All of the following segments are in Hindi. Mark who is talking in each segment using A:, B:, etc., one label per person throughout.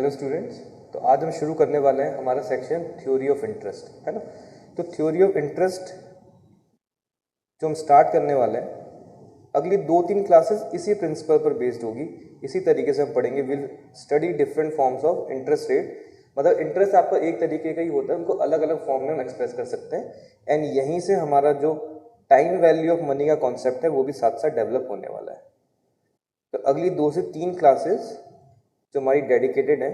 A: Hello students. तो आज हम शुरू करने वाले हैं हमारा सेक्शन थ्योरी ऑफ इंटरेस्ट, है ना। तो थ्योरी ऑफ इंटरेस्ट जो हम स्टार्ट करने वाले हैं, अगली 2-3 क्लासेस इसी प्रिंसिपल पर बेस्ड होगी। इसी तरीके से हम पढ़ेंगे। Will study different forms of interest rate. मतलब इंटरेस्ट आपका एक तरीके का ही होता है, उनको अलग अलग फॉर्म में हम एक्सप्रेस कर सकते हैं। एंड यहीं से हमारा जो टाइम वैल्यू ऑफ मनी का कॉन्सेप्ट है वो भी साथ साथ डेवलप होने वाला है। तो अगली 2 से 3 क्लासेस जो हमारी डेडिकेटेड है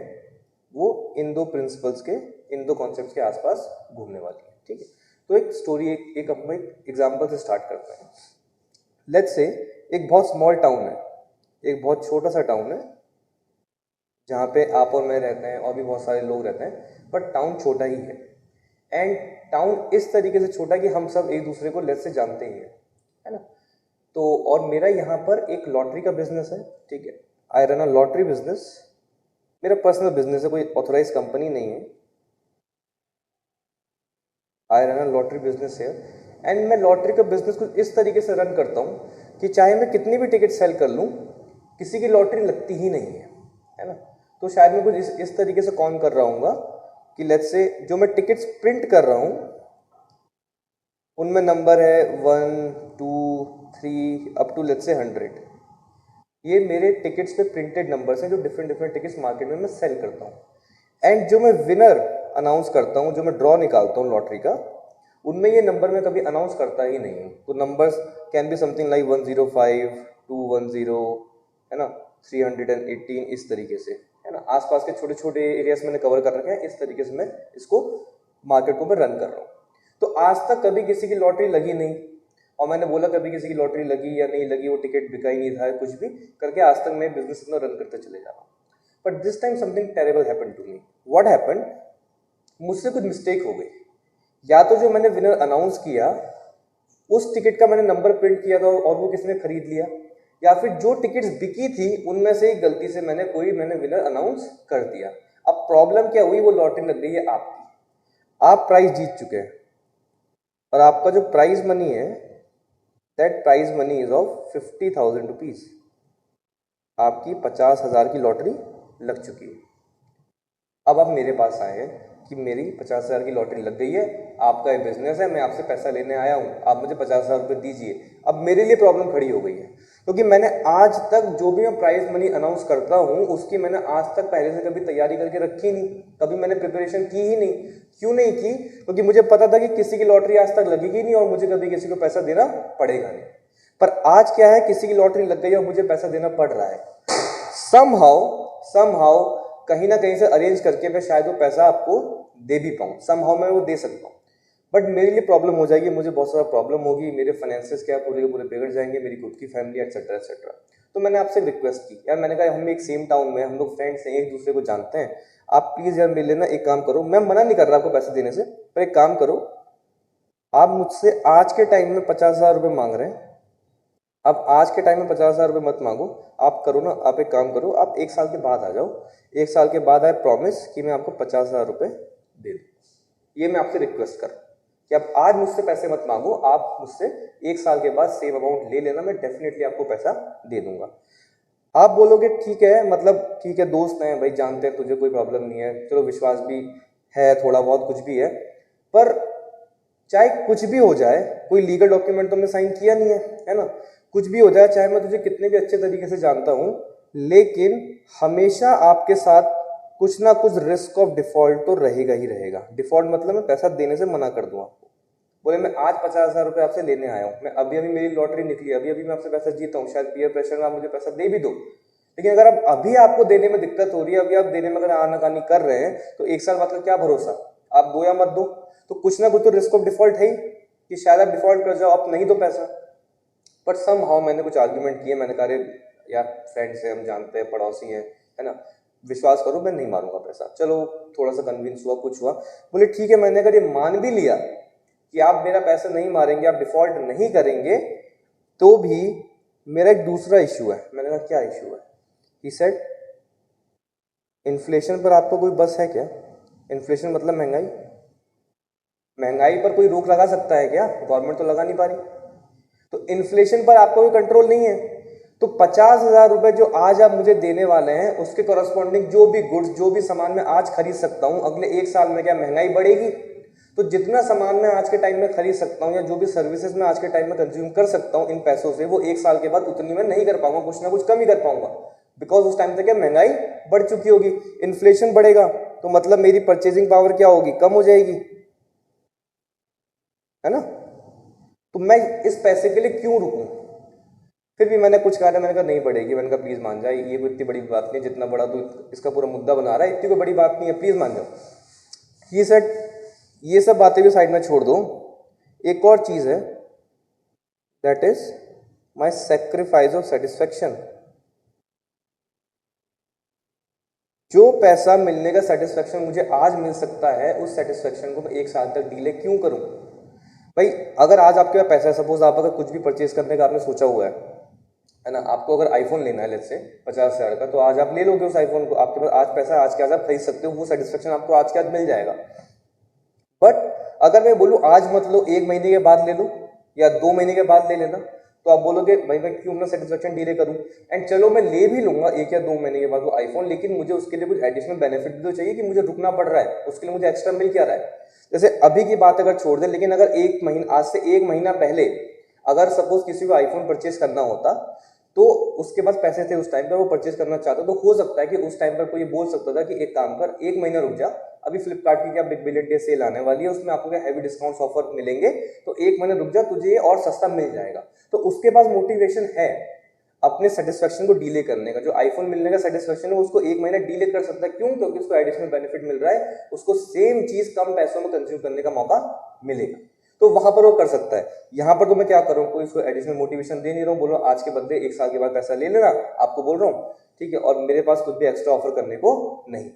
A: वो इन दो प्रिंसिपल्स के, इन दो कॉन्सेप्ट्स के आसपास घूमने वाली है। ठीक है, तो एक स्टोरी, एक हम एक एग्जांपल से स्टार्ट करते हैं। लेट्स से एक बहुत स्मॉल टाउन है, एक बहुत छोटा सा टाउन है जहाँ पे आप और मैं रहते हैं और भी बहुत सारे लोग रहते हैं, बट टाउन छोटा ही है। एंड टाउन इस तरीके से छोटा कि हम सब एक दूसरे को लेट्स से जानते ही है ना। तो और मेरा यहाँ पर एक लॉटरी का बिजनेस है। ठीक है, I run a lottery business. मेरा पर्सनल बिजनेस है, कोई ऑथोराइज कंपनी नहीं है। I run a lottery business है। एंड मैं लॉटरी का बिजनेस कुछ इस तरीके से रन करता हूँ कि चाहे मैं कितनी भी टिकट सेल कर लूँ, किसी की लॉटरी लगती ही नहीं है ना। तो शायद मैं कुछ इस तरीके से कौन कर रहा हूँ कि लेट्स से जो मैं टिकट्स प्रिंट कर रहा हूँ उनमें नंबर है 1, 2, 3 अप टू लेट्स से 100। ये मेरे टिकट्स पे प्रिंटेड नंबर्स हैं जो डिफरेंट डिफरेंट टिकट्स मार्केट में मैं सेल करता हूँ। एंड जो मैं विनर अनाउंस करता हूँ, जो मैं ड्रॉ निकालता हूँ लॉटरी का, उनमें ये नंबर मैं कभी अनाउंस करता ही नहीं हूँ। तो numbers can be something like 105, 210, है ना, 318, इस तरीके से, है ना। आसपास के छोटे छोटे एरियाज मैंने कवर कर रखे हैं। इस तरीके से मैं इसको मार्केट को मैं रन कर रहा हूँ। तो आज तक कभी किसी की लॉटरी लगी नहीं, और मैंने बोला कभी किसी की लॉटरी लगी या नहीं लगी, वो टिकट बिका ही नहीं था, कुछ भी करके आज तक मैं बिजनेस इतना रन करते चले जा रहा हूँ। But this time something terrible happened to me. What happened, मुझसे कुछ मिस्टेक हो गई। या तो जो मैंने विनर अनाउंस किया उस टिकट का मैंने नंबर प्रिंट किया था और वो किसी ने खरीद लिया, या फिर जो टिकट्स बिकी थी उनमें से गलती से मैंने विनर अनाउंस कर दिया। अब प्रॉब्लम क्या हुई, वो लॉटरी लग गई है आपकी, आप प्राइस जीत चुके हैं और आपका जो प्राइज मनी है, that prize money is of 50,000 rupees. आपकी 50,000 की लॉटरी लग चुकी है। अब आप मेरे पास आए हैं कि मेरी 50,000 की लॉटरी लग गई है, आपका ये बिजनेस है, मैं आपसे पैसा लेने आया हूँ, आप मुझे 50,000 रुपये दीजिए। अब मेरे लिए प्रॉब्लम खड़ी हो गई है क्योंकि मैंने आज तक जो भी मैं प्राइज मनी अनाउंस करता हूँ उसकी मैंने आज तक पहले से कभी तैयारी करके रखी नहीं, कभी मैंने प्रिपरेशन की ही नहीं। क्यों नहीं की? क्योंकि मुझे पता था कि किसी की लॉटरी आज तक लगेगी नहीं और मुझे कभी किसी को पैसा देना पड़ेगा नहीं। पर आज क्या है, किसी की लॉटरी लग गई और मुझे पैसा देना पड़ रहा है। समहाउ कहीं ना कहीं से अरेंज करके मैं शायद वो पैसा आपको दे भी पाऊँ, समहाउ मैं वो दे सकता हूँ। बट मेरे लिए प्रॉब्लम हो जाएगी, मुझे बहुत सारा प्रॉब्लम होगी, मेरे फाइनेंसेस क्या पूरे के पूरे बिगड़ जाएंगे, मेरी खुद की फैमिली एक्सेट्रा एक्सेट्रा। तो मैंने आपसे रिक्वेस्ट की यार, मैंने कहा हम एक सेम टाउन में, हम लोग फ्रेंड्स हैं, एक दूसरे को जानते हैं, आप प्लीज़ यार मिल लेना। एक काम करो, मैं मना नहीं कर रहा आपको पैसे देने से, पर एक काम करो, आप मुझसे आज के टाइम में 50,000 रुपये मांग रहे हैं। अब आज के टाइम में 50,000 रुपये मत मांगो, आप करो ना, आप एक काम करो, आप 1 साल के बाद आ जाओ। 1 साल के बाद आए प्रॉमिस कि मैं आपको 50,000 रुपये दे दूँ। ये मैं आपसे रिक्वेस्ट कर कि आप आज मुझसे पैसे मत मांगो, आप मुझसे 1 साल के बाद सेम अमाउंट ले लेना, मैं डेफिनेटली आपको पैसा दे दूंगा। आप बोलोगे ठीक है, मतलब ठीक है, दोस्त हैं भाई, जानते हैं तुझे, कोई प्रॉब्लम नहीं है, चलो विश्वास भी है थोड़ा बहुत, कुछ भी है। पर चाहे कुछ भी हो जाए, कोई लीगल डॉक्यूमेंट तो हमने साइन किया नहीं है ना। कुछ भी हो जाए, चाहे मैं तुझे कितने भी अच्छे तरीके से जानता हूँ, लेकिन हमेशा आपके साथ कुछ ना कुछ रिस्क ऑफ डिफॉल्ट तो रहेगा ही रहेगा। डिफॉल्ट मतलब मैं पैसा देने से मना कर दूँ आपको। बोले मैं आज 50,000 रुपये आपसे लेने आया हूँ, मैं अभी मेरी लॉटरी निकली, अभी मैं आपसे पैसा जीता हूँ, शायद पीयर प्रेशर में आप मुझे पैसा दे भी दो, लेकिन अगर आप अभी आपको देने में दिक्कत हो रही है, अभी आप देने में अगर आनाकानी कर रहे हैं, तो 1 साल मतलब क्या भरोसा, आप दो या मत दो। तो कुछ ना कुछ तो रिस्क ऑफ डिफॉल्ट है ही कि शायद आप डिफॉल्ट कर जाओ, आप नहीं दो पैसा। बट समहाउ मैंने कुछ आर्ग्यूमेंट किए, मैंने कहा यार फ्रेंड्स हैं, हम जानते हैं, पड़ोसी हैं, है ना, विश्वास करो मैं नहीं मारूंगा पैसा। चलो थोड़ा सा कन्विंस हुआ, कुछ हुआ, बोले ठीक है। मैंने अगर ये मान भी लिया कि आप मेरा पैसा नहीं मारेंगे, आप डिफॉल्ट नहीं करेंगे, तो भी मेरा एक दूसरा इशू है। मैंने कहा क्या इशू है? ही सेड इन्फ्लेशन पर आपको कोई बस है क्या? इन्फ्लेशन मतलब महंगाई, महंगाई पर कोई रोक लगा सकता है क्या? गवर्नमेंट तो लगा नहीं पा रही। तो इन्फ्लेशन पर आपका कोई कंट्रोल नहीं है, तो 50,000 रुपए जो आज आप मुझे देने वाले हैं उसके कॉरस्पॉन्डिंग जो भी गुड्स, जो भी सामान मैं आज खरीद सकता हूं, अगले 1 साल में क्या महंगाई बढ़ेगी? तो जितना सामान मैं आज के टाइम में खरीद सकता हूं या जो भी सर्विसेज मैं आज के टाइम में कंज्यूम कर सकता हूं इन पैसों से, वो 1 साल के बाद उतनी मैं नहीं कर पाऊंगा, कुछ ना कुछ कम ही कर पाऊंगा, बिकॉज उस टाइम तक क्या महंगाई बढ़ चुकी होगी, इन्फ्लेशन बढ़ेगा, तो मतलब मेरी परचेजिंग पावर क्या होगी? कम हो जाएगी, है ना? तो मैं इस पैसे के लिए क्यों रुकूं? फिर भी मैंने कुछ कहा, मैंने कहा नहीं बढ़ेगी, मैंने कहा प्लीज मान जाए, ये कोई इतनी बड़ी बात नहीं, जितना बड़ा तू इसका पूरा मुद्दा बना रहा है इतनी कोई बड़ी बात नहीं है, प्लीज मान जाओ। ये सेट, ये सब बातें भी साइड में छोड़ दो, एक और चीज है, that is my sacrifice of satisfaction. जो पैसा मिलने का सेटिस्फेक्शन मुझे आज मिल सकता है, उस सेटिस्फेक्शन को मैं 1 साल तक डिले क्यों करूं? भाई अगर आज आपके पास पैसा है, सपोज आप अगर कुछ भी परचेज करने का आपने सोचा हुआ है ना, आपको अगर आईफोन लेना है लेट्स से 50,000 का, तो आज आप ले लोगे उस आईफोन को, आपके पास आज पैसा, आज के आज आप खरीद सकते हो, वो सेटिस्फेक्शन आपको आज के आज मिल जाएगा। बट अगर मैं बोलूँ आज मत लो, 1 महीने के बाद ले लो या 2 महीने के बाद ले लेना, तो आप बोलोगे भाई मैं क्यों अपना सेटिस्फेक्शन डिले करूं? एंड चलो मैं ले भी लूंगा 1 या 2 महीने के बाद वो आईफोन, लेकिन मुझे उसके लिए कुछ एडिशनल बेनिफिट भी तो चाहिए कि मुझे रुकना पड़ रहा है, उसके लिए मुझे एक्स्ट्रा मिल क्या रहा है। जैसे अभी की बात अगर छोड़ दे, लेकिन अगर 1 महीना, आज से 1 महीना पहले अगर सपोज किसी को आईफोन परचेज करना होता, तो उसके पास पैसे थे उस टाइम पर, वो परचेज करना चाहता, तो हो सकता है कि उस टाइम पर कोई बोल सकता था कि एक काम कर, 1 महीना रुक जा, अभी फ्लिपकार्ट की क्या बिग बिलियन डे सेल आने वाली है, उसमें आपको क्या हैवी डिस्काउंट्स ऑफर मिलेंगे, तो 1 महीना रुक जा, तुझे ये और सस्ता मिल जाएगा। तो उसके पास मोटिवेशन है अपने सेटिस्फेक्शन को डीले करने का, जो आईफोन मिलने का सेटिस्फेक्शन है उसको 1 महीना डीले कर सकता है। क्यों? क्योंकि उसको एडिशनल बेनिफिट मिल रहा है, उसको सेम चीज कम पैसों में कंज्यूम करने का मौका मिलेगा, तो वहां पर वो कर सकता है। यहां पर तो मैं क्या करूं, कोई उसको एडिशनल मोटिवेशन दे नहीं रहा हूं, बोलो आज के बदले 1 साल के बाद पैसा ले लेना, आपको बोल रहा हूं, ठीक है, और मेरे पास कुछ भी एक्स्ट्रा ऑफर करने को नहीं।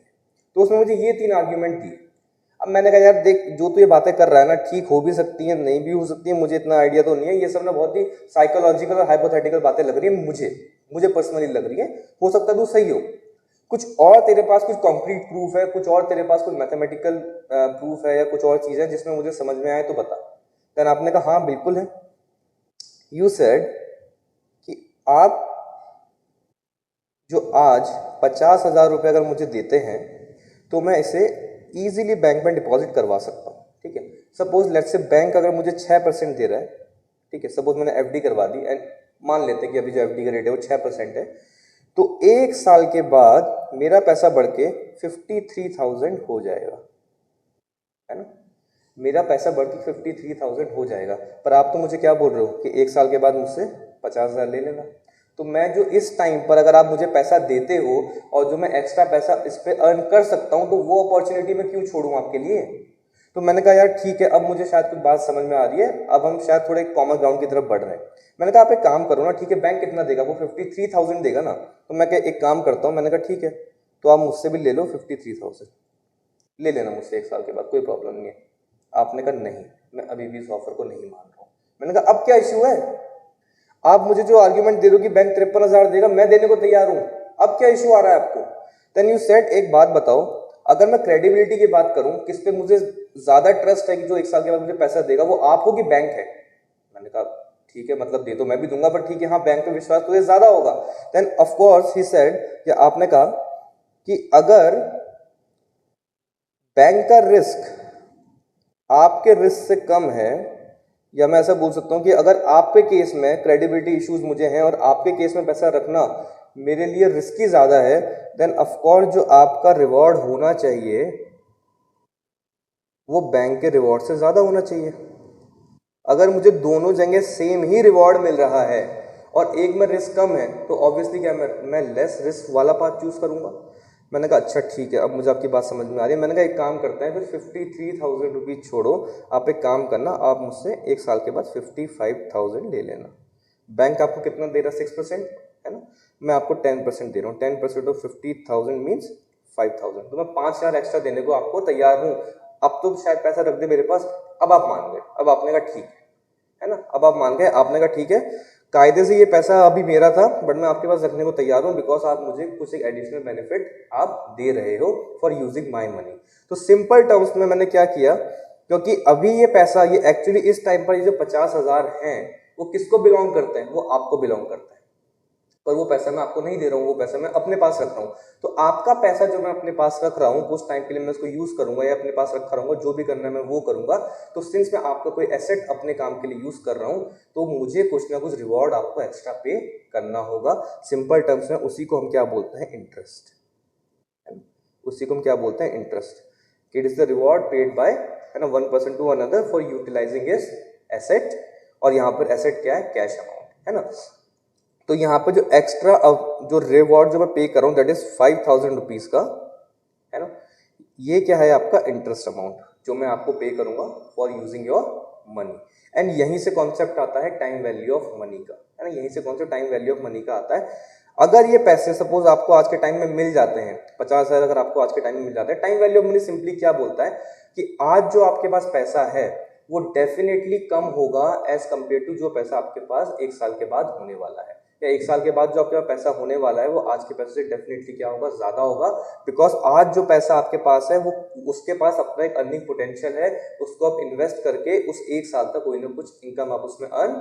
A: तो उसने मुझे ये 3 आर्ग्यूमेंट दिए। अब मैंने कहा यार देख, जो तू ये बातें कर रहा है ना, ठीक हो भी सकती है, नहीं भी हो सकती है, मुझे इतना आइडिया तो नहीं है, ये सब ना बहुत ही साइकोलॉजिकल और हाइपोथेटिकल बातें लग रही है, मुझे पर्सनली लग रही है, हो सकता है तू सही हो, कुछ और तेरे पास कुछ कॉन्क्रीट प्रूफ है, कुछ और तेरे पास कुछ मैथमेटिकल प्रूफ है, या कुछ और चीज है जिसमें मुझे समझ में आए तो बता। देन आपने कहा हाँ बिल्कुल है। यू सेड कि आप जो आज 50,000 रुपये अगर मुझे देते हैं, तो मैं इसे इजीली बैंक में डिपॉजिट करवा सकता हूँ, ठीक है। सपोज लेट्स से बैंक अगर मुझे 6% दे रहा है, ठीक है, सपोज मैंने एफडी करवा दी, एंड मान लेते हैं कि अभी जो एफडी का रेट है वो 6% है, तो 1 साल के बाद मेरा पैसा बढ़ के 53,000 हो जाएगा, है ना, मेरा पैसा बढ़ के 53,000 हो जाएगा। पर आप तो मुझे क्या बोल रहे हो कि 1 साल के बाद मुझसे 50,000 ले लेना। तो मैं जो इस टाइम पर अगर आप मुझे पैसा देते हो और जो मैं एक्स्ट्रा पैसा इस पे अर्न कर सकता हूं, तो वो अपॉर्चुनिटी मैं क्यों छोड़ूं आपके लिए? तो मैंने कहा यार ठीक है, अब मुझे शायद कुछ बात समझ में आ रही है, अब हम शायद थोड़े कॉमन ग्राउंड की तरफ बढ़ रहे हैं। मैंने कहा आप एक काम करो ना, ठीक है, बैंक कितना देगा? वो 53,000 देगा ना, तो मैं क्या एक काम करता हूँ, मैंने कहा ठीक है, तो आप मुझसे भी ले लो 53,000, ले लेना मुझसे 1 साल के बाद, कोई प्रॉब्लम नहीं है। आपने कहा नहीं, मैं अभी भी इस ऑफर को नहीं मान रहा हूँ। मैंने कहा अब क्या इश्यू है? आप मुझे जो आर्ग्यूमेंट दे रहे हो कि बैंक 53,000 देगा, मैं देने को तैयार हूं, अब क्या इशू आ रहा है आपको? देन यू सेड एक बात बताओ, अगर मैं क्रेडिबिलिटी की बात करूं, किस पे मुझे ज्यादा ट्रस्ट है कि जो 1 साल के बाद मुझे पैसा देगा, वो आप हो कि बैंक है? मैंने कहा ठीक है, मतलब दे तो मैं भी दूंगा, पर ठीक है, हाँ बैंक पे विश्वास तुझे ज्यादा होगा। Then of course he said कि आपने कहा कि अगर बैंक का रिस्क आपके रिस्क से कम है, या मैं ऐसा बोल सकता हूं कि अगर आपके केस में क्रेडिबिलिटी इश्यूज मुझे हैं और आपके केस में पैसा रखना मेरे लिए रिस्की ज्यादा है, देन ऑफ कोर्स जो आपका रिवॉर्ड होना चाहिए वो बैंक के रिवॉर्ड से ज्यादा होना चाहिए। अगर मुझे दोनों जगह सेम ही रिवॉर्ड मिल रहा है और एक में रिस्क कम है, तो ऑब्वियसली क्या मैं लेस रिस्क वाला पाथ चूज करूंगा। मैंने कहा अच्छा ठीक है, अब मुझे आपकी बात समझ में आ रही है। मैंने कहा एक काम करते हैं, फिर 53,000 रुपीज छोड़ो, आप एक काम करना, आप मुझसे 1 साल के बाद 55,000 ले लेना। बैंक आपको कितना दे रहा है? 6%, है ना, मैं आपको 10% दे रहा हूँ। 10% ऑफ 50,000 मीन्स 5,000, तो मैं 5,000 एक्स्ट्रा देने को आपको तैयार हूँ। अब तो शायद पैसा रख दे मेरे पास, अब आप मान गए, अब आपने कहा ठीक है ना, अब आप मान गए, आपने कहा ठीक है, कायदे से ये पैसा अभी मेरा था, बट मैं आपके पास रखने को तैयार हूं, बिकॉज आप मुझे कुछ एक एडिशनल बेनिफिट आप दे रहे हो फॉर यूजिंग माई मनी। तो सिंपल टर्म्स में मैंने क्या किया, क्योंकि अभी ये पैसा, ये एक्चुअली इस टाइम पर ये जो 50,000 हैं, वो किसको बिलोंग करते हैं? वो आपको बिलोंग करते हैं। पर वो पैसा मैं आपको नहीं दे रहा हूँ, वो पैसा मैं अपने पास रख रहा हूँ। तो आपका पैसा जो मैं अपने पास रख रहा हूँ कुछ टाइम के लिए मैं उसको यूज करूंगा या अपने पास रखा रहूंगा, जो भी करना है मैं वो करूंगा। तो सिंस मैं आपका कोई एसेट अपने काम के लिए यूज कर रहा हूँ तो मुझे कुछ ना कुछ रिवॉर्ड आपको एक्स्ट्रा पे करना होगा। सिंपल टर्म्स में उसी को हम क्या बोलते हैं, इंटरेस्ट। उसी को हम क्या बोलते हैं, interest. It is the reward paid by, है ना, one person to another for utilising his asset. और यहाँ पर एसेट क्या है, कैश अमाउंट, है ना। तो यहाँ पर जो एक्स्ट्रा जो रिवॉर्ड जो मैं पे कर रहा हूँ दैट इज 5,000 रुपीज का, है ना, ये क्या है आपका इंटरेस्ट अमाउंट जो मैं आपको पे करूंगा for using your money. And यहीं से कॉन्सेप्ट आता है टाइम वैल्यू ऑफ मनी का, है ना, यहीं से concept time value of money का आता है। अगर ये पैसे सपोज आपको आज के टाइम में मिल जाते हैं, 50,000 अगर आपको आज के टाइम में मिल जाते हैं, time value of money simply क्या बोलता है कि आज जो आपके पास पैसा है वो डेफिनेटली कम होगा एज कंपेयर टू जो पैसा आपके पास एक साल के बाद होने वाला है, या एक साल के बाद जो आपके पास पैसा होने वाला है वो आज के पैसे से डेफिनेटली क्या होगा, ज्यादा होगा। बिकॉज आज जो पैसा आपके पास है वो उसके पास अपना एक अर्निंग पोटेंशियल है, उसको आप इन्वेस्ट करके उस एक साल तक कोई ना कुछ इनकम आप उसमें अर्न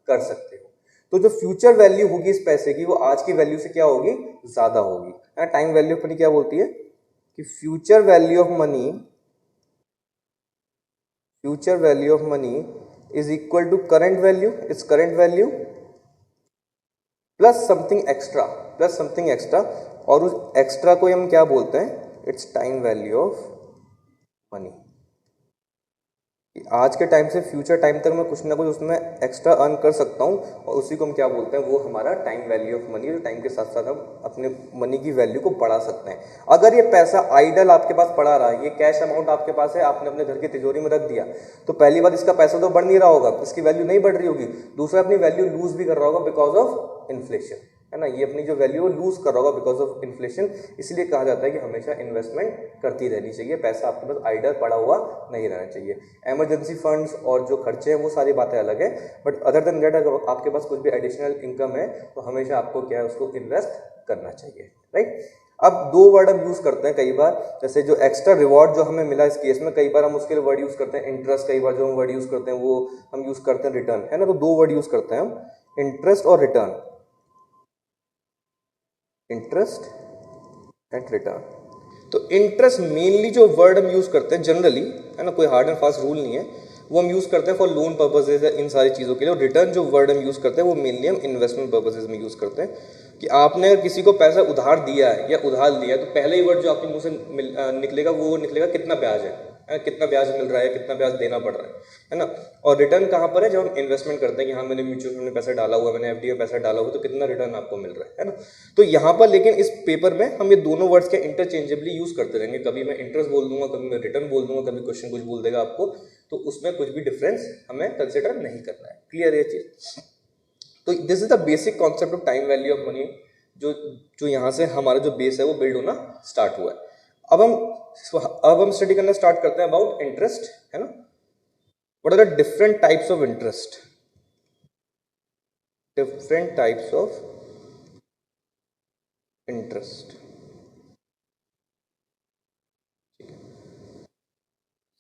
A: कर सकते हो। तो जो फ्यूचर वैल्यू होगी इस पैसे की वो आज की वैल्यू से क्या होगी, ज्यादा होगी। टाइम वैल्यू ऑफ मनी क्या बोलती है कि future value of money, future value of money is equal to current value, it's current value plus something extra, plus something extra. और उस एक्स्ट्रा को हम क्या बोलते हैं, it's time value of money. आज के टाइम से फ्यूचर टाइम तक मैं कुछ ना कुछ उसमें एक्स्ट्रा अर्न कर सकता हूँ और उसी को हम क्या बोलते हैं, वो हमारा टाइम वैल्यू ऑफ मनी। जो टाइम के साथ साथ हम अपने मनी की वैल्यू को बढ़ा सकते हैं। अगर ये पैसा आइडल आपके पास पड़ा रहा, ये कैश अमाउंट आपके पास है, आपने अपने घर की तिजोरी में रख दिया, तो पहली बात इसका पैसा तो बढ़ नहीं रहा होगा, इसकी वैल्यू नहीं बढ़ रही होगी। दूसरा अपनी वैल्यू लूज भी कर रहा होगा बिकॉज ऑफ इन्फ्लेशन, है ना, ये अपनी जो वैल्यू है लूज कर रहा होगा बिकॉज ऑफ इन्फ्लेशन। इसलिए कहा जाता है कि हमेशा इन्वेस्टमेंट करती रहनी चाहिए, पैसा आपके पास आइडल पड़ा हुआ नहीं रहना चाहिए। इमरजेंसी फंड्स और जो खर्चे हैं वो सारी बातें अलग है, बट अदर देन दैट अगर आपके पास कुछ भी एडिशनल इनकम है तो हमेशा आपको क्या है, उसको इन्वेस्ट करना चाहिए, राइट। अब दो वर्ड हम यूज करते हैं कई बार, जैसे जो एक्स्ट्रा रिवॉर्ड जो हमें मिला इस केस में, कई बार हम उसके लिए वर्ड यूज करते हैं इंटरेस्ट, कई बार जो हम वर्ड यूज करते हैं वो हम यूज करते हैं रिटर्न, है ना। तो दो वर्ड यूज करते हैं हम, इंटरेस्ट और रिटर्न, इंटरेस्ट एंड रिटर्न। तो इंटरेस्ट मेनली जो वर्ड हम यूज करते हैं जनरली, है ना, कोई हार्ड एंड फास्ट रूल नहीं है, वो हम यूज करते हैं फॉर लोन पर्पसेज इन सारी चीजों के लिए। और रिटर्न जो वर्ड हम यूज करते हैं वो मेनली हम इन्वेस्टमेंट पर्पसेज में यूज करते हैं कि आपने अगर किसी को पैसा उधार दिया है या उधार लिया है तो पहले ही वर्ड जो आपके मुंह से निकलेगा वो निकलेगा कितना ब्याज है, कितना ब्याज मिल रहा है, कितना ब्याज देना पड़ रहा है ना। और रिटर्न कहाँ पर है, जब हम इन्वेस्टमेंट करते हैं कि हाँ मैंने म्यूचुअल फंड में पैसा डाला हुआ, मैंने एफडी में पैसा डाला हुआ, तो कितना रिटर्न आपको मिल रहा है ना। तो यहाँ पर लेकिन इस पेपर में हम ये दोनों वर्ड्स के इंटरचेंजेबली यूज करते रहेंगे, कभी मैं इंटरेस्ट बोल दूंगा, कभी मैं रिटर्न बोल दूंगा, कभी क्वेश्चन कुछ बोल देगा आपको, तो उसमें कुछ भी डिफरेंस हमें कंसिडर नहीं करना है। क्लियर है ये चीज। तो this is the basic concept of time value of money, जो यहाँ से हमारा जो बेस है वो बिल्ड होना स्टार्ट हुआ है। अब हम स्टडी करना स्टार्ट करते हैं अबाउट इंटरेस्ट, है ना। What are the different types of interest, different types of interest.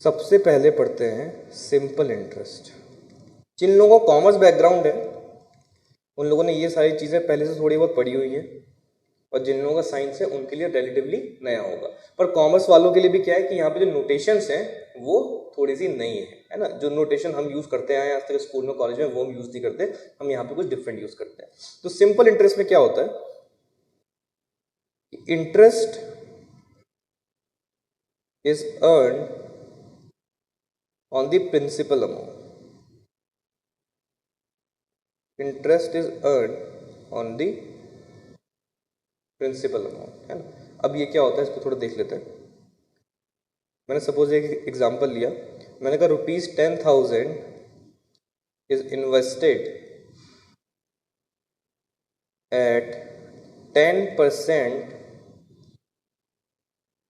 A: सबसे पहले पढ़ते हैं सिंपल इंटरेस्ट। जिन लोगों को कॉमर्स बैकग्राउंड है उन लोगों ने ये सारी चीजें पहले से थोड़ी बहुत पढ़ी हुई हैं, और जिन लोगों का साइंस है उनके लिए रिलेटिवली नया होगा। पर कॉमर्स वालों के लिए भी क्या है कि यहाँ पे जो नोटेशंस हैं वो थोड़ी सी नई है ना। जो नोटेशन हम यूज करते हैं आज तक स्कूल में कॉलेज में वो हम यूज नहीं करते, हम यहाँ पे कुछ डिफरेंट यूज करते हैं। तो सिंपल इंटरेस्ट में क्या होता है, interest is earn on the principal amount, interest is earn on the principal amount, है ना। अब ये क्या होता है इसको थोड़ा देख लेते हैं। मैंने सपोज एक एग्जांपल लिया, मैंने कहा ₹10,000 is invested at 10%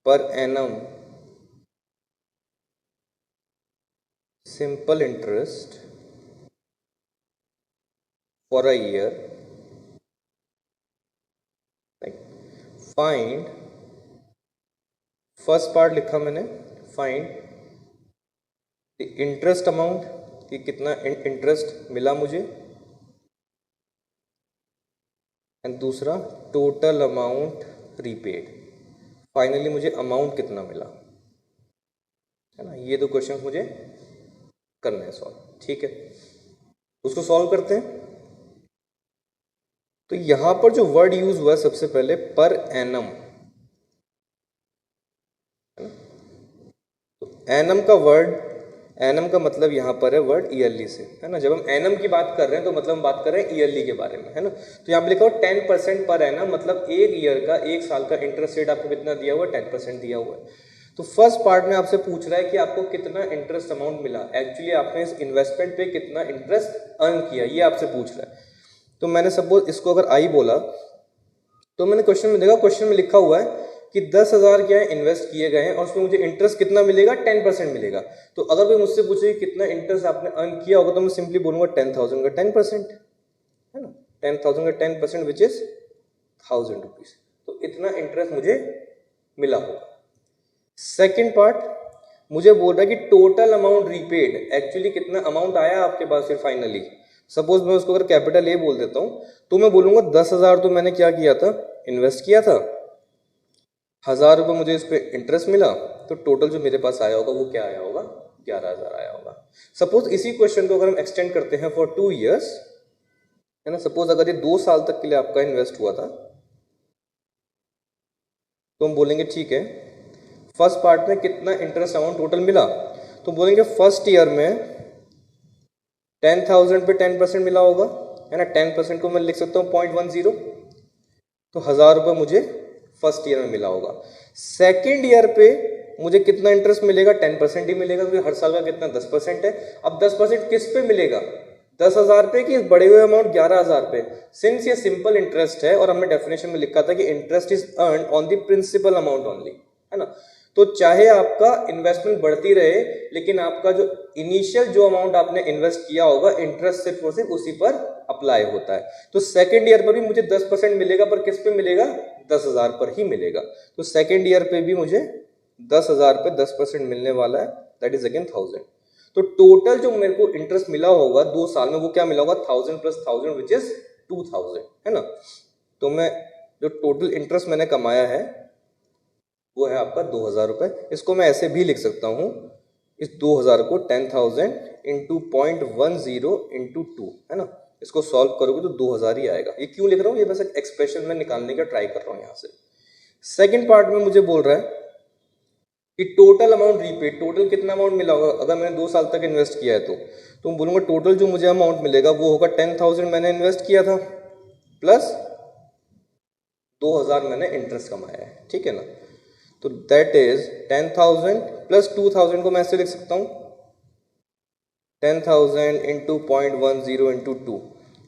A: per annum simple interest for a year, like find, first part लिखा मैंने फाइंड द इंटरेस्ट अमाउंट, कि कितना इंटरेस्ट मिला मुझे, एंड दूसरा टोटल अमाउंट रीपेड, फाइनली मुझे अमाउंट कितना मिला, है ना। ये दो क्वेश्चन मुझे करने हैं सॉल्व, ठीक है। उसको सॉल्व करते हैं। तो यहां पर जो वर्ड यूज हुआ है सबसे पहले पर एनम, तो एनम का वर्ड, एनम का मतलब यहां पर है वर्ड ईयरली से, है ना। जब हम एनम की बात कर रहे हैं तो मतलब हम बात कर रहे हैं ईयरली के बारे में, है ना। तो यहाँ पे लिखा हो 10% पर एनम, मतलब एक ईयर का, एक साल का इंटरेस्ट रेट आपको कितना दिया हुआ है, 10% दिया हुआ है। तो फर्स्ट पार्ट में आपसे पूछ रहा है कि आपको कितना इंटरेस्ट अमाउंट मिला, एक्चुअली आपने इस इन्वेस्टमेंट पे कितना इंटरेस्ट अर्न किया, ये आपसे पूछ रहा है। तो मैंने सपोज इसको अगर आई बोला, तो मैंने क्वेश्चन में देखा, क्वेश्चन में लिखा हुआ है कि 10,000 क्या है इन्वेस्ट किए गए हैं और उसमें मुझे इंटरेस्ट कितना मिलेगा, 10% मिलेगा। तो अगर कोई मुझसे पूछे कि कितना इंटरेस्ट आपने अर्न किया होगा, तो मैं सिंपली बोलूंगा 10,000 का 10%, है ना। 10,000 का 10% विच इज 1,000 रुपीज। तो इतना इंटरेस्ट मुझे मिला होगा। सेकेंड पार्ट मुझे बोल रहा है कि टोटल अमाउंट रीपेड, एक्चुअली कितना अमाउंट आया आपके पास फिर फाइनली। सपोज मैं उसको अगर कैपिटल ए बोल देता हूं, तो मैं बोलूंगा 10,000 तो मैंने क्या किया था, इन्वेस्ट किया था, 1,000 रुपये मुझे इस पर इंटरेस्ट मिला, तो टोटल जो मेरे पास आया होगा वो क्या आया होगा, 11,000 आया होगा। सपोज इसी क्वेश्चन को अगर हम एक्सटेंड करते हैं फॉर 2 ईयर्स, है ना। सपोज अगर ये 2 साल तक के लिए आपका इन्वेस्ट हुआ था, तो हम बोलेंगे ठीक है, फर्स्ट पार्ट में कितना इंटरेस्ट अमाउंट टोटल मिला, तो बोलेंगे फर्स्ट ईयर में 10,000 पे 10% मिला होगा, है ना। 10% को मैं लिख सकता हूँ 0.10, तो 1,000 रुपये मुझे फर्स्ट ईयर में मिला होगा। सेकेंड ईयर पे मुझे कितना इंटरेस्ट मिलेगा, 10% ही मिलेगा, क्योंकि हर साल का कितना 10% है। अब 10% किस पे मिलेगा, 10,000 पे कि बढ़े हुए अमाउंट 11,000 पे। सिंस ये सिंपल इंटरेस्ट है और हमने डेफिनेशन में लिखा था कि interest is earn on the principal amount only, है ना। तो चाहे आपका इन्वेस्टमेंट बढ़ती रहे, लेकिन आपका जो इनिशियल जो अमाउंट आपने इन्वेस्ट किया होगा, इंटरेस्ट सिर्फ और सिर्फ उसी पर अप्लाई होता है। तो सेकेंड ईयर पर भी मुझे 10% मिलेगा, पर किस पे मिलेगा, 10,000 पर ही मिलेगा। तो सेकेंड ईयर पे भी मुझे 10,000 पे 10% मिलने वाला है, दैट इज अगेन 1,000। तो टोटल जो मेरे को इंटरेस्ट मिला होगा 2 साल में, वो क्या मिला होगा, 1,000 प्लस 1,000 विच इज 2,000, है ना। तो मैं जो टोटल इंटरेस्ट मैंने कमाया है वो है आपका 2,000 रुपये। इसको मैं ऐसे भी लिख सकता हूँ, इस 2,000 को 10,000 इंटू 0.10 इंटू 2, है ना। इसको सॉल्व करोगे तो 2,000 ही आएगा। ये क्यों लिख रहा हूँ, ये बस एक एक्सप्रेशन में निकालने का ट्राई कर रहा हूँ यहाँ से। सेकेंड पार्ट में मुझे बोल रहा है कि टोटल अमाउंट रीपेड, टोटल कितना अमाउंट मिला होगा अगर मैंने 2 साल तक इन्वेस्ट किया है। तो मैं बोलूँगा टोटल जो मुझे अमाउंट मिलेगा वो होगा 10,000 मैंने इन्वेस्ट किया था, प्लस 2,000 मैंने इंटरेस्ट कमाया है, ठीक है ना। तो दैट इज 10,000 प्लस 2,000 को मैं ऐसे लिख सकता हूँ 10,000 इंटू 0.10 इंटू 2।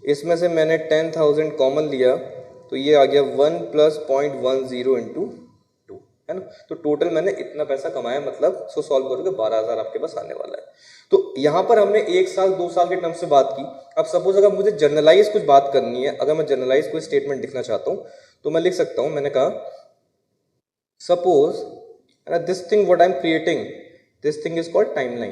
A: इसमें से मैंने 10,000 कॉमन लिया, तो ये आ गया 1 प्लस 0.10 इंटू 2, है ना। तो टोटल मैंने इतना पैसा कमाया, मतलब सो सॉल्व करोगे 12,000 आपके पास आने वाला है। तो यहाँ पर हमने 1 साल 2 साल के टर्म से बात की। अब सपोज अगर मुझे जनरलाइज कुछ बात करनी है, अगर मैं जनरलाइज कोई स्टेटमेंट लिखना चाहता हूँ, तो मैं लिख सकता हूँ, मैंने कहा suppose this thing what I am creating, this thing is called timeline,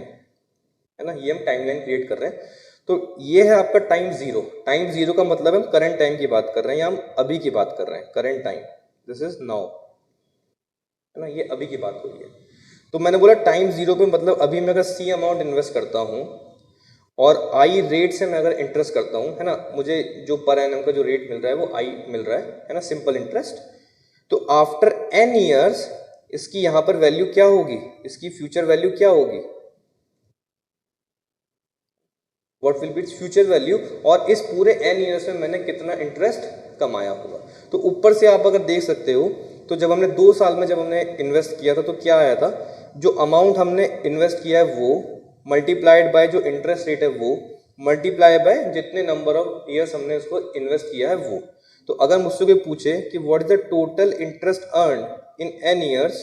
A: है ना। ये हम टाइमलाइन क्रिएट कर रहे हैं। तो ये है आपका टाइम जीरो। टाइम जीरो का मतलब हम करंट टाइम की बात कर रहे हैं, या हम अभी की बात कर रहे हैं, current time, this is now, है ना। ये अभी की बात हो रही है। तो मैंने बोला टाइम जीरो पे मतलब अभी मैं अगर सी अमाउंट इन्वेस्ट करता हूँ और आई रेट से मैं अगर इंटरेस्ट करता हूँ, है ना, मुझे जो पर एनम का जो रेट मिल रहा है वो आई मिल रहा है ना, सिंपल इंटरेस्ट। तो आफ्टर n ईयर्स इसकी यहां पर वैल्यू क्या होगी, इसकी फ्यूचर वैल्यू क्या होगी, what will be its future value, और इस पूरे n ईयर्स में मैंने कितना इंटरेस्ट कमाया होगा। तो ऊपर से आप अगर देख सकते हो, तो जब हमने 2 साल में जब हमने इन्वेस्ट किया था तो क्या आया था, जो अमाउंट हमने इन्वेस्ट किया है वो मल्टीप्लाइड बाय जो इंटरेस्ट रेट है वो मल्टीप्लाई बाय जितने नंबर ऑफ ईयर्स हमने उसको इन्वेस्ट किया है वो। तो अगर मुझसे कोई पूछे कि what is the total interest earn in n years,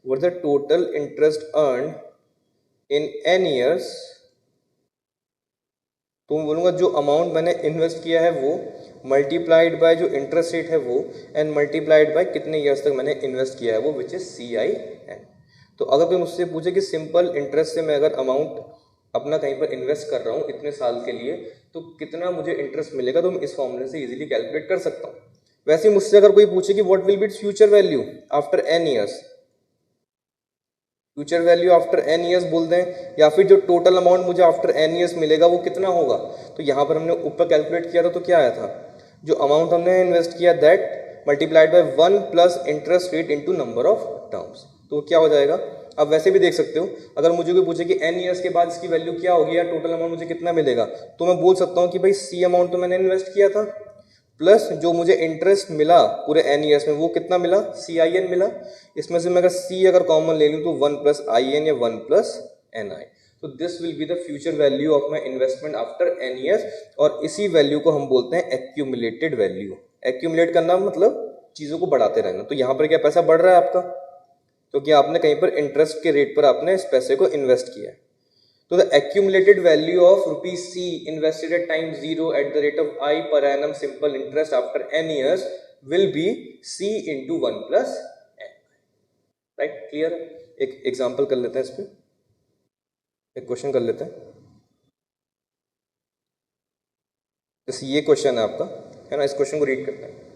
A: what is the total interest earn in n years, तो मैं बोलूँगा जो अमाउंट मैंने इन्वेस्ट किया है वो मल्टीप्लाइड बाय जो इंटरेस्ट रेट है वो एंड मल्टीप्लाइड बाय कितने ईयर्स तक मैंने इन्वेस्ट किया है वो, विच इज CIN। तो अगर कोई मुझसे पूछे कि सिंपल इंटरेस्ट से मैं अगर अमाउंट अपना कहीं पर इन्वेस्ट कर रहा हूँ इतने साल के लिए, तो कितना मुझे इंटरेस्ट मिलेगा, तो मैं इस फॉर्मूले से इजीली कैलकुलेट कर सकता हूँ। वैसे ही मुझसे अगर कोई पूछे कि what will be its future value after n years, future value after n years बोल दें, या फिर जो टोटल अमाउंट मुझे आफ्टर n ईयर्स मिलेगा वो कितना होगा, तो यहाँ पर हमने ऊपर कैलकुलेट किया था तो क्या आया था, जो अमाउंट हमने इन्वेस्ट किया that multiplied by 1 plus interest rate into number of terms, तो क्या हो जाएगा। अब वैसे भी देख सकते हो, अगर मुझे कोई पूछे कि n ईयर्स के बाद इसकी वैल्यू क्या होगी या टोटल अमाउंट मुझे कितना मिलेगा, तो मैं बोल सकता हूँ कि भाई c अमाउंट तो मैंने इन्वेस्ट किया था प्लस जो मुझे इंटरेस्ट मिला पूरे n ईयर्स में वो कितना मिला, CIN मिला। इसमें से मैं अगर c अगर कॉमन ले लूँ तो 1 प्लस IN या 1 प्लस NI, तो this will be the future value of my investment after n years, और इसी वैल्यू को हम बोलते हैं एक्यूमुलेटेड वैल्यू। एक्यूमुलेट करना मतलब चीज़ों को बढ़ाते रहना। तो यहाँ पर क्या पैसा बढ़ रहा है आपका, क्योंकि आपने कहीं पर इंटरेस्ट के रेट पर आपने इस पैसे को इन्वेस्ट किया है। तो the accumulated value of rupees C invested at time 0 at the rate of I per annum simple interest after n years will be C into 1 plus n, right? Clear? एक एग्जांपल कर लेते हैं इस पे, एक क्वेश्चन कर लेते हैं। जैसे ये क्वेश्चन है आपका, है ना, इस क्वेश्चन को रीड करते हैं।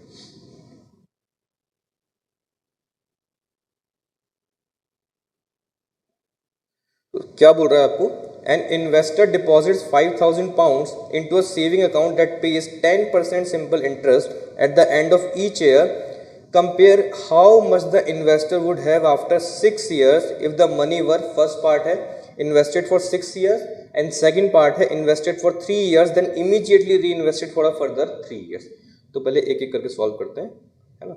A: तो क्या बोल रहा है आपको, an investor deposits 5,000 pounds into a saving account that pays 10% simple interest at the end of each year. Compare how much the investor would have after 6 years if the money were, first part है invested for 6 years and second part है invested for 3 years then immediately reinvested for a further 3 years। तो पहले एक एक करके सॉल्व करते हैं, है ना।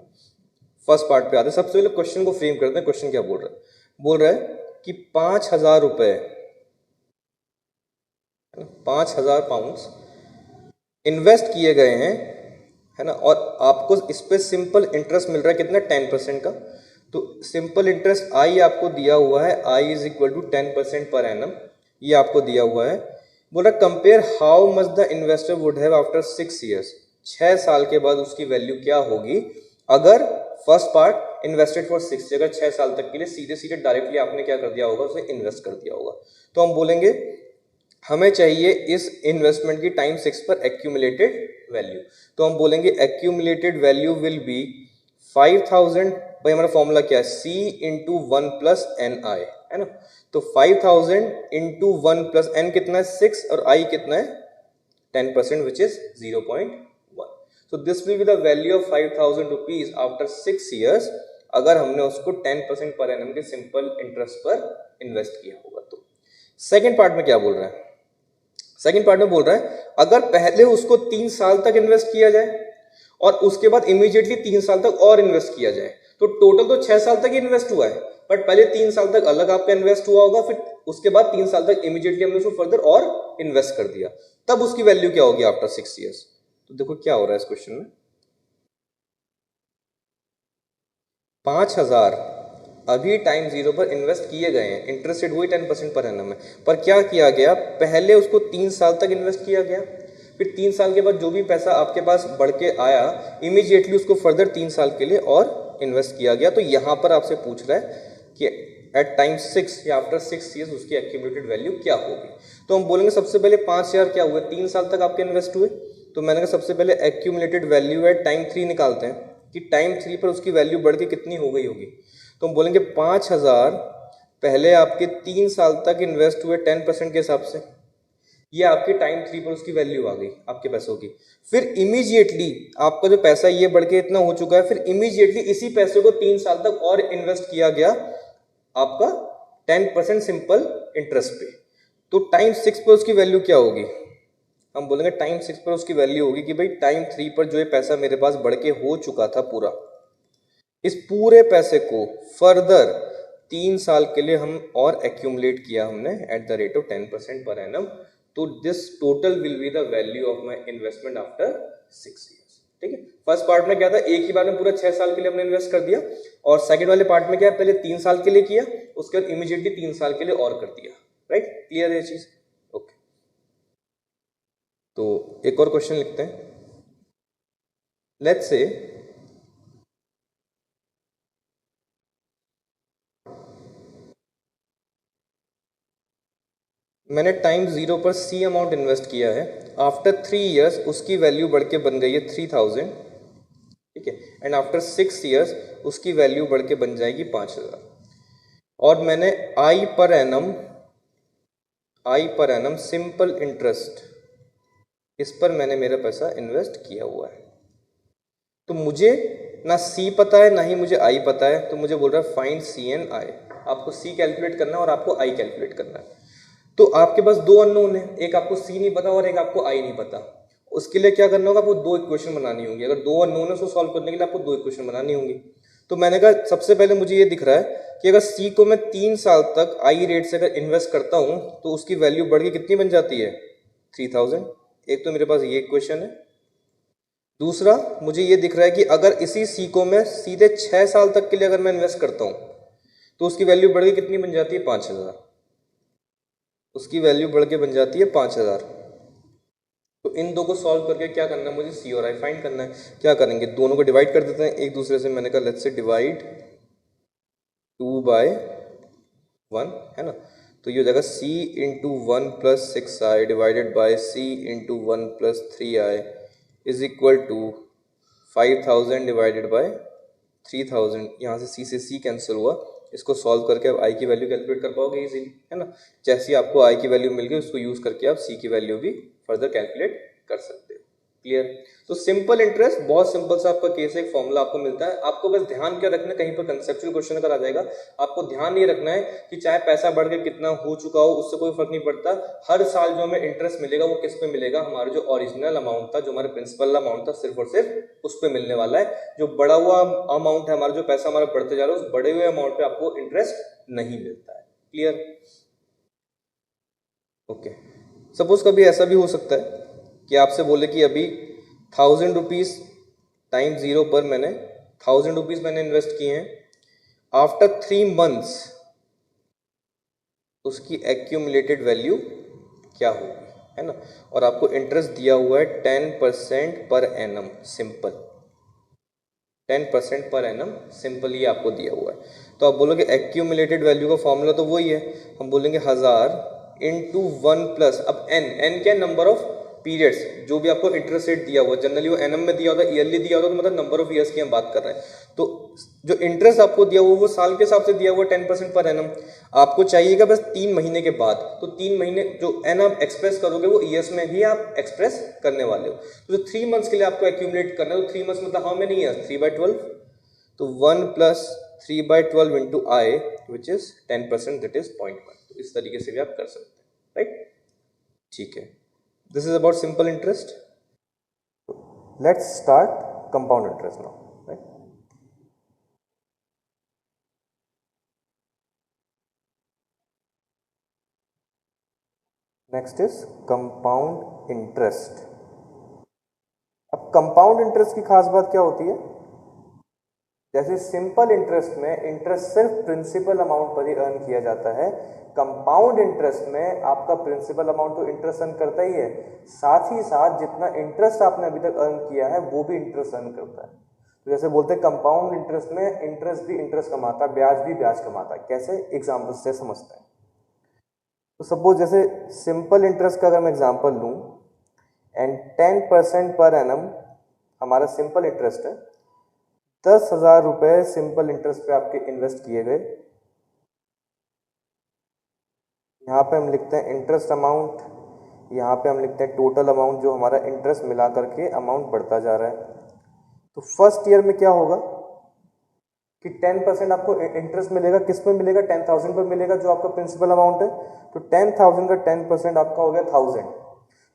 A: फर्स्ट पार्ट पे आते हैं, सबसे पहले क्वेश्चन को फ्रेम करते हैं। क्वेश्चन क्या बोल रहा है, बोल रहा है कि 5,000 रुपए, 5,000 पाउंड्स इन्वेस्ट किए गए हैं, है ना, और आपको इस पे सिंपल इंटरेस्ट मिल रहा है कितना, 10% का। तो सिंपल इंटरेस्ट आई आपको दिया हुआ है, I is equal to 10% per annum, ये आपको दिया हुआ है। बोल रहा compare how much the investor would have after 6 years, 6 साल के बाद उसकी वैल्यू क्या होगी अगर फर्स्ट पार्ट इन्वेस्टेड फॉर 6, अगर 6 साल तक के लिए सीधे सीधे डायरेक्टली आपने क्या कर दिया होगा, उसे इन्वेस्ट कर दिया होगा। तो हम बोलेंगे हमें चाहिए इस इन्वेस्टमेंट की टाइम 6 पर एक्यूमुलेटेड वैल्यू। तो हम बोलेंगे एक्यूमुलेटेड वैल्यू विल बी 5,000, भाई हमारा फॉर्मूला क्या है, C इंटू 1 प्लस NI, है ना। तो 5,000 इंटू 1 प्लस N कितना है 6 और I कितना है 10% which is 0.1। so this will be the value of 5,000 rupees after 6 years अगर हमने उसको 10% पर एनम के सिंपल इंटरेस्ट पर इन्वेस्ट किया होगा। तो सेकंड पार्ट में क्या बोल रहा है, सेकंड पार्ट में बोल रहा है अगर पहले उसको 3 साल तक इन्वेस्ट किया जाए और उसके बाद इमीडिएटली 3 साल तक और इन्वेस्ट किया जाए, तो टोटल तो 6 साल तक ही इन्वेस्ट हुआ है, बट पहले 3 साल तक अलग आपका इन्वेस्ट हुआ होगा, फिर उसके बाद 3 साल तक इमीडिएटली हमने उसको फर्दर और इन्वेस्ट कर दिया, तब उसकी वैल्यू क्या होगी आफ्टर 6 ईयर्स। तो देखो क्या हो रहा है इस क्वेश्चन में, 5,000 अभी टाइम 0 पर इन्वेस्ट किए गए हैं, इंटरेस्ट रेट हुई 10% पर एनम है, पर क्या किया गया, पहले उसको 3 साल तक इन्वेस्ट किया गया, फिर 3 साल के बाद जो भी पैसा आपके पास बढ़ के आया इमीडिएटली उसको फर्दर 3 साल के लिए और इन्वेस्ट किया गया। तो यहाँ पर आपसे पूछ रहा है कि एट टाइम 6 या आफ्टर 6 ईयर्स उसकी एक्यूमुलेटेड वैल्यू क्या होगी। तो हम बोलेंगे सबसे पहले 5,000 क्या हुए, 3 साल तक आपके इन्वेस्ट हुए, तो मैंने कहा सबसे पहले एक्यूमुलेटेड वैल्यू एट टाइम 3 निकालते हैं कि टाइम 3 पर उसकी वैल्यू बढ़ के कितनी हो गई होगी। तो हम बोलेंगे 5,000 पहले आपके 3 साल तक इन्वेस्ट हुए 10% के हिसाब से, ये आपके टाइम 3 पर उसकी वैल्यू आ गई आपके पैसों की। फिर इमीडिएटली आपका जो पैसा ये बढ़ के इतना हो चुका है, फिर इमीडिएटली इसी पैसे को 3 साल तक और इन्वेस्ट किया गया आपका 10% सिंपल इंटरेस्ट पे। तो टाइम 6 पर उसकी वैल्यू क्या होगी, हम बोलेंगे टाइम 6 पर उसकी वैल्यू होगी कि भाई टाइम 3 पर जो ये पैसा मेरे पास बढ़ के हो चुका था पूरा, इस पूरे पैसे को फर्दर 3 साल के लिए हम और एक्यूमुलेट किया हमने एट द रेट ऑफ 10% पर एनम। तो this total will be the value of my investment after 6 years. ठीक है, फर्स्ट पार्ट में क्या था, एक ही बार में पूरा 6 साल के लिए हमने इन्वेस्ट कर दिया, और सेकंड वाले पार्ट में क्या है, पहले 3 साल के लिए किया, उसके बाद इमीडिएटली 3 साल के लिए और कर दिया। राइट, क्लियर है ये चीज, ओके। तो एक और क्वेश्चन लिखते हैं, लेट्स से मैंने टाइम 0 पर C अमाउंट इन्वेस्ट किया है आफ्टर 3 ईयर्स उसकी वैल्यू बढ़ के बन गई है 3000, ठीक है, एंड आफ्टर 6 ईयर्स उसकी वैल्यू बढ़ के बन जाएगी 5000। और मैंने आई पर एनम सिंपल इंटरेस्ट, इस पर मैंने मेरा पैसा इन्वेस्ट किया हुआ है। तो मुझे ना सी पता है ना ही मुझे आई पता है, तो मुझे बोल रहा है फाइंड सी एंड आई। आपको सी कैलकुलेट करना है और आपको आई कैलकुलेट करना है। तो आपके पास दो अननोन है, एक आपको सी नहीं पता और एक आपको आई नहीं पता। उसके लिए क्या करना होगा, आपको दो इक्वेशन बनानी होंगी। अगर दो अननोन है उसको सॉल्व करने के लिए आपको दो इक्वेशन बनानी होंगी। तो मैंने कहा सबसे पहले मुझे ये दिख रहा है कि अगर सी को मैं 3 साल तक आई रेट से अगर इन्वेस्ट करता हूं तो उसकी वैल्यू बढ़ के कितनी बन जाती है 3000। एक तो मेरे पास ये इक्वेशन है। दूसरा मुझे ये दिख रहा है कि अगर इसी सी को मैं सीधे 6 साल तक के लिए अगर मैं इन्वेस्ट करता हूं तो उसकी वैल्यू बढ़ के कितनी बन जाती है 5000। उसकी वैल्यू बढ़ के बन जाती है 5000। तो इन दो को सॉल्व करके क्या करना है, मुझे सी और आई फाइंड करना है। क्या करेंगे, दोनों को डिवाइड कर देते हैं एक दूसरे से। मैंने कहा लेट्स से डिवाइड 2/1, है ना। तो ये हो जाएगा c into 1 plus 6i divided by c into 1 plus 3i is equal to 5000 divided by 3000। यहाँ से c कैंसिल हुआ। इसको सॉल्व करके आप i की वैल्यू कैलकुलेट कर पाओगे इजीली, है ना। जैसे ही आपको i की वैल्यू मिल गई उसको यूज करके आप c की वैल्यू भी फर्दर कैलकुलेट कर सकते हो। क्लियर। तो सिंपल इंटरेस्ट बहुत सिंपल सा आपका केस है, एक फॉर्मूला आपको मिलता है। आपको बस ध्यान क्या रखना है, कहीं पर कंसेप्चुअल क्वेश्चन अगर आ जाएगा आपको ध्यान ये रखना है कि चाहे पैसा बढ़ के कितना हो चुका हो उससे कोई फर्क नहीं पड़ता। हर साल जो हमें इंटरेस्ट मिलेगा वो किस पे मिलेगा, हमारा जो ओरिजिनल अमाउंट था, जो हमारा प्रिंसिपल अमाउंट था, सिर्फ और सिर्फ उस पर मिलने वाला है। जो बढ़ा हुआ अमाउंट है हमारा, जो पैसा हमारा बढ़ते जा रहा है, उस बढ़े हुए अमाउंट पे आपको इंटरेस्ट नहीं मिलता है। क्लियर। ओके। सपोज कभी ऐसा भी हो सकता है कि आपसे बोले कि अभी 1000 रुपीज टाइम 0 पर मैंने 1000 रुपीज मैंने इन्वेस्ट किए हैं। आफ्टर 3 मंथ्स उसकी एक्यूमुलेटेड वैल्यू क्या होगी, है ना। और आपको इंटरेस्ट दिया हुआ है 10% per annum simple, 10% per annum simple ये आपको दिया हुआ है। तो आप बोलोगे एक्यूमुलेटेड वैल्यू का फॉर्मूला तो वही है, हम बोलेंगे 1000 इंटू 1 प्लस, अब एन क्या, नंबर ऑफ पीरियड्स। जो भी आपको इंटरेस्ट रेट दिया हुआ, जनरली वो एनम में दिया होता है, ईयरली दिया होता है, तो मतलब नंबर ऑफ ईयर्स की हम बात कर रहे हैं। तो जो इंटरेस्ट आपको दिया हुआ वो साल के हिसाब से दिया हुआ 10% पर एनम। आपको चाहिएगा बस 3 महीने के बाद, तो 3 महीने जो एन आप एक्सप्रेस करोगे वो ईयर्स में ही आप एक्सप्रेस करने वाले हो। तो 3 मंथ्स के लिए आपको एक्यूमुलेट करना है। तो 3 मंथ्स मतलब हाउ मेनी ईयर्स, 3/12। तो 1 plus 3/12 into I which is 10%, that is 0.1। तो इस तरीके से भी आप कर सकते हैं, राइट। ठीक है, this is about simple interest. Let's start compound interest now, right. Next is compound interest. अब कंपाउंड इंटरेस्ट की खास बात क्या होती है, जैसे सिंपल इंटरेस्ट में इंटरेस्ट सिर्फ प्रिंसिपल अमाउंट पर ही अर्न किया जाता है, कंपाउंड इंटरेस्ट में आपका प्रिंसिपल अमाउंट तो इंटरेस्ट अर्न करता ही है, साथ ही साथ जितना इंटरेस्ट आपने अभी तक अर्न किया है वो भी इंटरेस्ट अर्न करता है। तो जैसे बोलते हैं कंपाउंड इंटरेस्ट में इंटरेस्ट भी इंटरेस्ट कमाता है, ब्याज भी ब्याज कमाता है। कैसे, एग्जाम्पल से समझते हैं। तो सपोज जैसे सिंपल इंटरेस्ट का अगर मैं एग्जाम्पल लूँ एंड 10% पर एनम हमारा सिंपल इंटरेस्ट है, 10,000 रुपए सिंपल इंटरेस्ट पे आपके इन्वेस्ट किए गए। यहाँ पे हम लिखते हैं इंटरेस्ट अमाउंट, यहाँ पे हम लिखते हैं टोटल अमाउंट, जो हमारा इंटरेस्ट मिला करके अमाउंट बढ़ता जा रहा है। तो फर्स्ट ईयर में क्या होगा कि 10% आपको इंटरेस्ट मिलेगा, किस पे मिलेगा, 10,000 पर मिलेगा, जो आपका प्रिंसिपल अमाउंट है। तो 10,000 का 10% आपका हो गया 1000।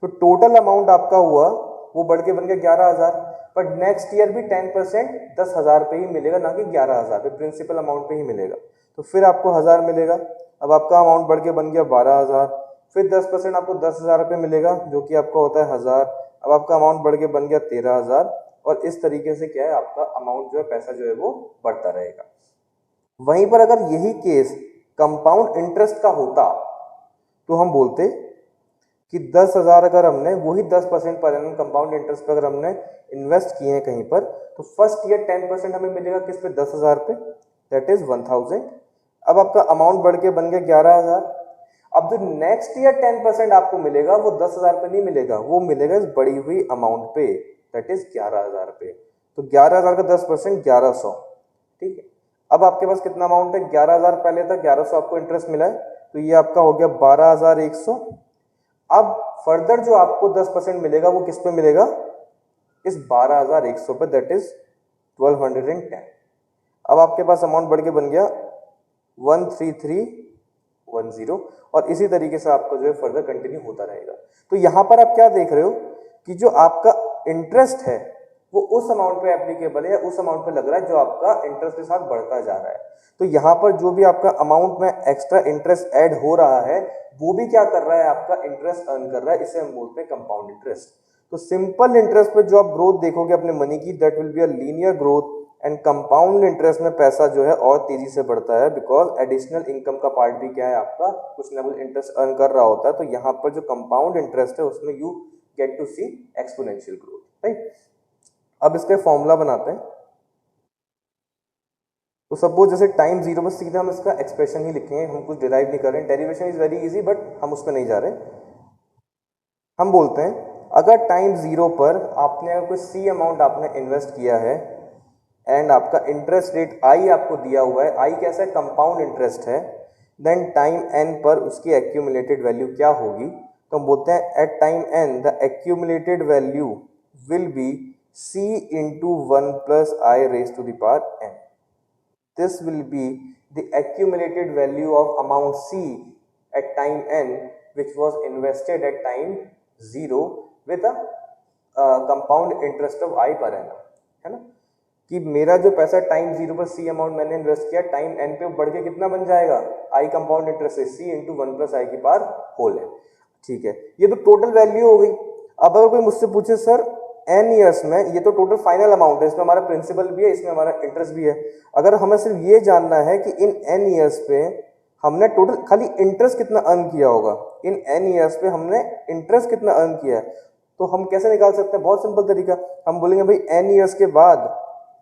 A: तो टोटल अमाउंट आपका हुआ वो बढ़ के बन गया 11,000। पर नेक्स्ट ईयर भी 10% 10,000 पे ही मिलेगा, ना कि 11,000 पे, प्रिंसिपल अमाउंट पे ही मिलेगा। तो फिर आपको 1000 मिलेगा। अब आपका अमाउंट बढ़ के बन गया 12,000। फिर 10% आपको 10,000 रुपये मिलेगा, जो कि आपका होता है 1000। अब आपका अमाउंट बढ़ के बन गया 13,000। और इस तरीके से क्या है, आपका अमाउंट जो है, पैसा जो है वो बढ़ता रहेगा। वहीं पर अगर यही केस कंपाउंड इंटरेस्ट का होता तो हम बोलते कि 10,000 अगर हमने वही 10% पर एनम कंपाउंड इंटरेस्ट पर अगर हमने इन्वेस्ट किए हैं कहीं पर, तो फर्स्ट ईयर 10% हमें मिलेगा किस पे, 10,000 पे, दैट इज 1000। अब आपका अमाउंट बढ़ के बन गया 11,000। अब जो नेक्स्ट ईयर 10% आपको मिलेगा वो 10,000 पे नहीं मिलेगा, वो मिलेगा इस बढ़ी हुई अमाउंट पे, दैट इज 11,000 पे। तो 11,000 का 10% 1100, ठीक है। अब आपके पास कितना अमाउंट है, 11,000 पहले था, 1100 आपको इंटरेस्ट मिला है, तो ये आपका हो गया 12,100। अब फर्दर जो आपको 10% मिलेगा वो किस पे मिलेगा, इस 12,100 पे, दैट इज 1210। अब आपके पास अमाउंट बढ़ के बन गया 13310, और इसी तरीके से आपका जो है फर्दर कंटिन्यू होता रहेगा। तो यहां पर आप क्या देख रहे हो कि जो आपका इंटरेस्ट है वो उस अमाउंट पे एप्लीकेबल है, उस अमाउंट पे लग रहा है जो आपका इंटरेस्ट के साथ बढ़ता जा रहा है। तो यहाँ पर जो भी आपका अमाउंट में एक्स्ट्रा इंटरेस्ट ऐड हो रहा है वो भी क्या कर रहा है, आपका इंटरेस्ट अर्न कर रहा है, इसे हम बोलते हैं कंपाउंड इंटरेस्ट। तो सिंपल इंटरेस्ट पे जो आप ग्रोथ देखोगे अपने मनी की, that will be a linear growth, and compound interest में पैसा जो है और तेजी से बढ़ता है, बिकॉज एडिशनल इनकम का पार्ट भी क्या है आपका, कुछ ना कुछ इंटरेस्ट अर्न कर रहा होता है। तो यहाँ पर जो कंपाउंड इंटरेस्ट है उसमें you get to see exponential growth, right. अब इसका फॉर्मूला बनाते हैं। तो सपोज जैसे टाइम जीरो पर सीधे हम इसका एक्सप्रेशन ही लिखेंगे, हम कुछ डिराइव नहीं कर रहे हैं, derivation is very easy, but हम उस पर नहीं जा रहे। हम बोलते हैं अगर टाइम जीरो पर आपने कोई सी अमाउंट आपने इन्वेस्ट किया है एंड आपका इंटरेस्ट रेट आई आपको दिया हुआ है, आई कैसा है, कंपाउंड इंटरेस्ट है, देन टाइम एन पर उसकी एक्यूमुलेटेड वैल्यू क्या होगी। तो हम बोलते हैं at time n the accumulated value will be c into 1 plus I raised to the power n. This will be the accumulated value of amount c at time n which was invested at time 0 with a compound interest of I per annum, है ना। कि मेरा जो पैसा टाइम 0 पर c अमाउंट मैंने इन्वेस्ट किया, टाइम n पे बढ़ के कितना बन जाएगा, I कंपाउंड इंटरेस्ट है c into 1 plus I की पावर होल है, ठीक है। ये तो टोटल वैल्यू हो गई। अब अगर कोई मुझसे पूछे सर n ईयर्स में, ये तो टोटल फाइनल अमाउंट है, इसमें हमारा प्रिंसिपल भी है, इसमें हमारा इंटरेस्ट भी है, अगर हमें सिर्फ ये जानना है कि इन n ईयर्स पे हमने टोटल खाली इंटरेस्ट कितना अर्न किया होगा, इन n ईयर्स पे हमने इंटरेस्ट कितना अर्न किया है, तो हम कैसे निकाल सकते हैं, बहुत सिंपल तरीका। हम बोलेंगे भाई n ईयर्स के बाद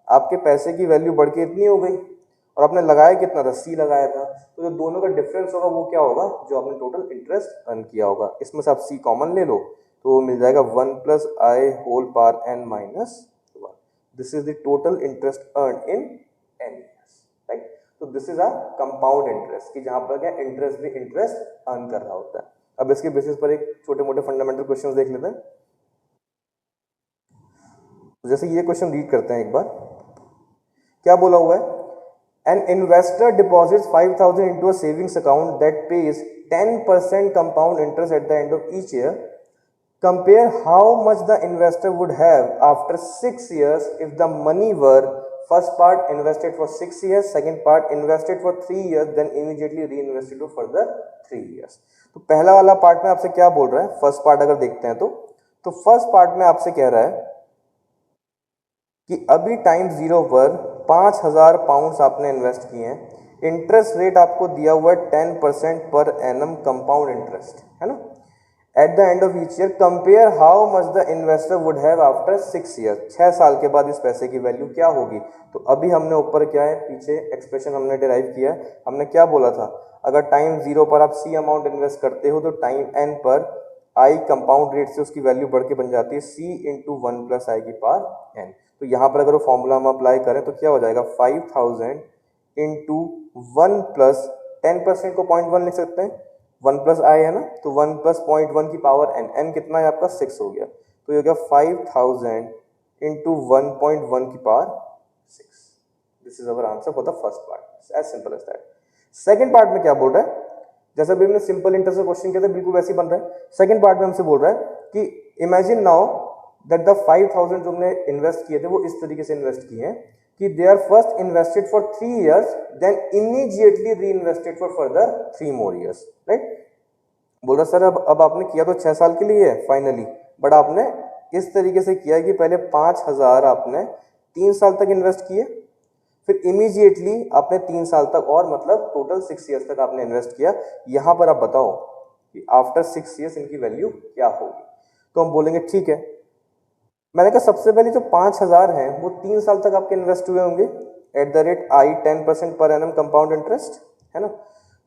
A: आपके पैसे की वैल्यू बढ़ के इतनी हो गई और आपने लगाया कितना था, c लगाया था, तो जो दोनों का डिफरेंस होगा वो क्या होगा, जो आपने टोटल इंटरेस्ट अर्न किया होगा। इसमें से आप c कॉमन ले लो तो वो मिल जाएगा 1 plus I whole power n minus 1. This is the total interest earned in n years, right? तो this is a compound interest कि जहाँ पर क्या इंटरेस्ट भी इंटरेस्ट अर्न कर रहा होता है। अब इसके बेसिस पर एक छोटे मोटे फंडामेंटल क्वेश्चंस देख लेते हैं। तो जैसे ये क्वेश्चन रीड करते हैं एक बार, क्या बोला हुआ है, An investor deposits 5,000 into a savings account that pays 10% compound interest at the end of each year. Compare how much the investor would have after 6 years if the money were first part invested for 6 years, second part invested for 3 years, then immediately reinvested for further 3 years. तो पहला वाला पार्ट में आपसे क्या बोल रहा है, फर्स्ट पार्ट अगर देखते हैं तो फर्स्ट पार्ट में आपसे कह रहा है कि अभी टाइम जीरो पर 5,000 पाउंड्स आपने इन्वेस्ट किए हैं, इंटरेस्ट रेट आपको दिया हुआ है 10% पर एनम कंपाउंड इंटरेस्ट, है ना। At the end of each year compare how much the investor would have after 6 year, 6 साल के बाद इस पैसे की वैल्यू क्या होगी। तो अभी हमने ऊपर क्या है, पीछे एक्सप्रेशन हमने डिराइव किया है, हमने क्या बोला था, अगर टाइम जीरो पर आप सी अमाउंट इन्वेस्ट करते हो तो टाइम एन पर आई कंपाउंड रेट से उसकी वैल्यू बढ़ के बन जाती है सी इंटू 1 प्लस आई की पावर एन। तो यहाँ पर अगर वो फॉर्मूला हम अप्लाई करें तो क्या हो जाएगा, 5,000 इंटू 1 प्लस 10% को 0.1 लिख सकते हैं, 1 प्लस आई है ना, तो 1 प्लस 0.1 की पावर एन, एन कितना है आपका 6 हो गया, तो ये हो गया 5,000 इंटू 1.1 की power 6। This is our answer for the first part, as simple as that. Second part में क्या बोल रहा है, जैसा भी हमने सिंपल इंटरेस्ट का क्वेश्चन किया था बिल्कुल वैसे ही बन रहा है। सेकंड पार्ट में हमसे बोल रहा है कि इमेजिन नाउ दैट द 5,000 जो हमने इन्वेस्ट किए थे वो इस तरीके से इन्वेस्ट किए हैं कि they are first invested for 3 years, then immediately reinvested for further 3 more years, right. बोल रहा सर अब आपने किया तो 6 साल के लिए है फाइनली, बट आपने इस तरीके से किया कि पहले 5,000 आपने 3 साल तक इन्वेस्ट किए, फिर इमीडिएटली आपने 3 साल तक और मतलब टोटल 6 years तक आपने इन्वेस्ट किया। यहाँ पर आप बताओ कि आफ्टर 6 years इनकी वैल्यू क्या होगी। तो हम बोलेंगे ठीक है, मैंने कहा सबसे पहले जो 5,000 हैं वो 3 साल तक आपके इन्वेस्ट हुए होंगे eight the rate I 10% per annum compound interest, है ना।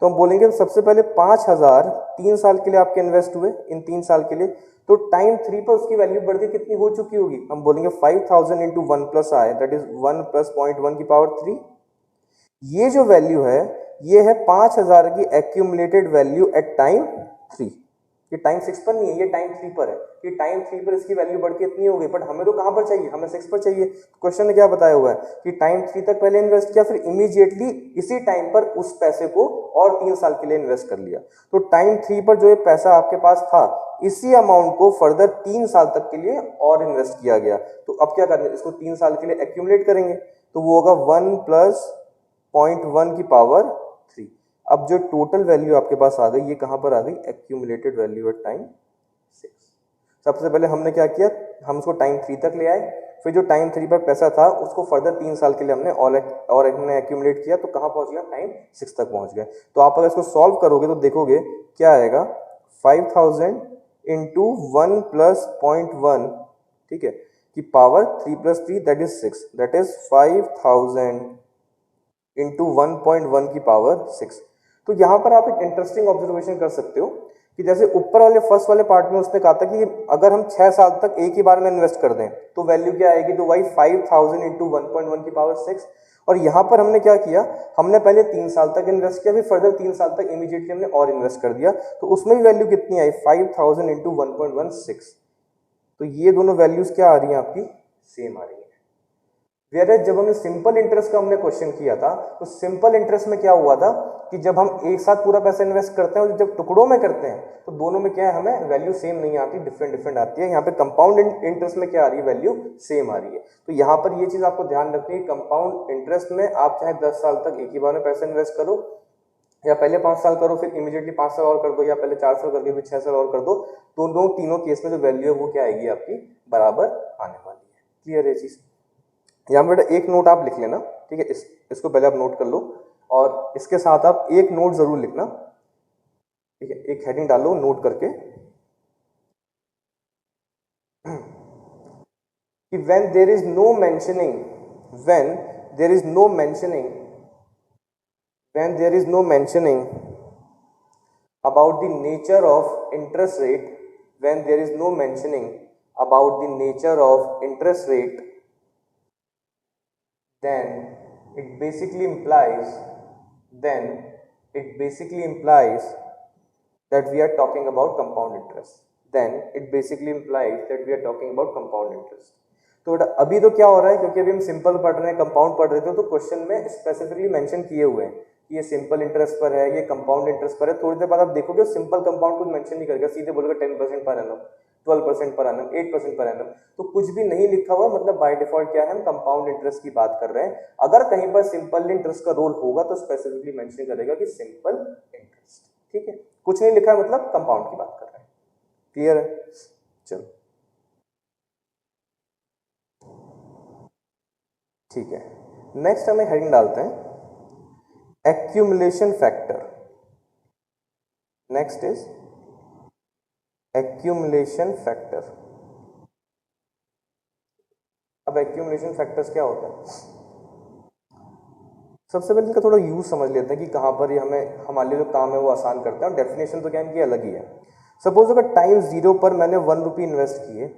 A: तो हम बोलेंगे सबसे पहले 5,000 3 साल के लिए आपके इन्वेस्ट हुए, इन 3 साल के लिए, तो टाइम 3 पर उसकी वैल्यू बढ़ के कितनी हो चुकी होगी, हम बोलेंगे 5,000 into 1 plus I, that is 1 plus 0.1 की पावर 3। ये जो वैल्यू है ये है 5,000 की एक्यूमुलेटेड वैल्यू एट टाइम 3। ये टाइम 6 पर नहीं है, ये टाइम 3 पर है। ये टाइम 3 पर इसकी वैल्यू बढ़ के इतनी हो गई, बट हमें तो कहां पर चाहिए, हमें 6 पर चाहिए। क्वेश्चन ने क्या बताया हुआ है कि टाइम 3 तक पहले इन्वेस्ट किया, फिर इमीडिएटली इसी टाइम पर उस पैसे को और 3 साल के लिए इन्वेस्ट कर लिया। तो टाइम 3 पर जो ये पैसा आपके पास था, इसी अमाउंट को फर्दर 3 साल तक के लिए और इन्वेस्ट किया गया। तो अब क्या करना है, इसको 3 साल के लिए एक्यूमुलेट करेंगे, तो वो होगा 1 प्लस 0.1 की पावर 3। अब जो टोटल वैल्यू आपके पास आ गई, ये कहां पर आ गई, एक्यूमुलेटेड वैल्यू एट टाइम 6। सबसे पहले हमने क्या किया, हम उसको टाइम 3 तक ले आए, फिर जो टाइम 3 पर पैसा था उसको फर्दर 3 साल के लिए हमने और हमने एक्यूमुलेट किया, तो कहां पहुंच गया, टाइम 6 तक पहुंच गए। तो आप अगर इसको सॉल्व करोगे तो देखोगे क्या आएगा, 5,000 इंटू 1 प्लस 0.1, ठीक है, की power 3 plus 3 that is 6, that is 5,000 into 1.1 की पावर 6। तो यहां पर आप एक इंटरेस्टिंग ऑब्जर्वेशन कर सकते हो कि जैसे ऊपर वाले फर्स्ट वाले पार्ट में उसने कहा था कि अगर हम 6 साल तक एक ही बार में इन्वेस्ट कर दें तो वैल्यू क्या आएगी, तो वही 5,000 इंटू 1.1 की पावर 6। और यहां पर हमने क्या किया, हमने पहले 3 साल तक इन्वेस्ट किया, फिर फर्दर 3 साल तक इमीडिएटली हमने और इन्वेस्ट कर दिया, तो उसमें भी वैल्यू कितनी आई, 5,000 इंटू 1.16। तो ये दोनों वैल्यूज क्या आ रही हैं आपकी, सेम आ रही है। वेयर जब हमने सिंपल इंटरेस्ट का हमने क्वेश्चन किया था, तो सिंपल इंटरेस्ट में क्या हुआ था कि जब हम एक साथ पूरा पैसा इन्वेस्ट करते हैं और जब टुकड़ों में करते हैं तो दोनों में क्या है, हमें वैल्यू सेम नहीं आती, डिफरेंट आती है। यहाँ पे कंपाउंड इंटरेस्ट में क्या आ रही है, वैल्यू सेम आ रही है। तो यहाँ पर ये चीज आपको ध्यान रखनी है, कंपाउंड इंटरेस्ट में आप चाहे 10 साल तक एक ही बार में पैसा इन्वेस्ट करो, या पहले 5 साल करो फिर इमीडिएटली 5 साल और कर दो, या पहले 4 साल करके फिर 6 साल और कर दो, तो तीनों केस में जो वैल्यू है वो क्या आएगी, आपकी बराबर आने वाली है। क्लियर है चीज। यहाँ बेटा एक नोट आप लिख लेना, ठीक है, इसको पहले आप नोट कर लो, और इसके साथ आप एक नोट जरूर लिखना, ठीक है, एक हेडिंग डालो नोट करके कि when there is no mentioning about the nature of interest rate, when there is no mentioning about the nature of interest rate, then it basically implies that we are talking about compound interest. तो बेटा अभी तो क्या हो रहा है, क्योंकि अभी हम सिंपल पढ़ रहे हैं, कंपाउंड पढ़ रहे थे, तो क्वेश्चन में स्पेसिफिकली मेंशन किए हुए हैं कि ये सिंपल इंटरेस्ट पर है, ये कंपाउंड इंटरेस्ट पर है। थोड़ी देर बाद आप देखोगे सिंपल कंपाउंड कुछ मेंशन नहीं करेगा, सीधे बोलेगा 10% पर एनम, 12% पर एनम, 8% पर एनम। तो कुछ भी नहीं लिखा हुआ, मतलब बाय डिफॉल्ट क्या है, हम कंपाउंड इंटरेस्ट की बात कर रहे हैं। अगर कहीं पर सिंपल इंटरेस्ट का रोल होगा तो स्पेसिफिकली मेंशन करेगा कि सिंपल इंटरेस्ट, ठीक है, कुछ नहीं लिखा है मतलब कंपाउंड की बात कर रहे हैं। क्लियर है, चलो ठीक है। नेक्स्ट हमें हेडिंग डालते हैं accumulation factor. Next is accumulation factor. अब एक्यूमुलेशन फैक्टर्स क्या होता है, सबसे पहले इनका थोड़ा यूज समझ लेते हैं कि कहां पर ये हमें हमारे लिए जो काम है वो आसान करता है। डेफिनेशन तो क्या इनकी अलग ही है। सपोज अगर टाइम 0 पर मैंने 1 रुपी इन्वेस्ट किए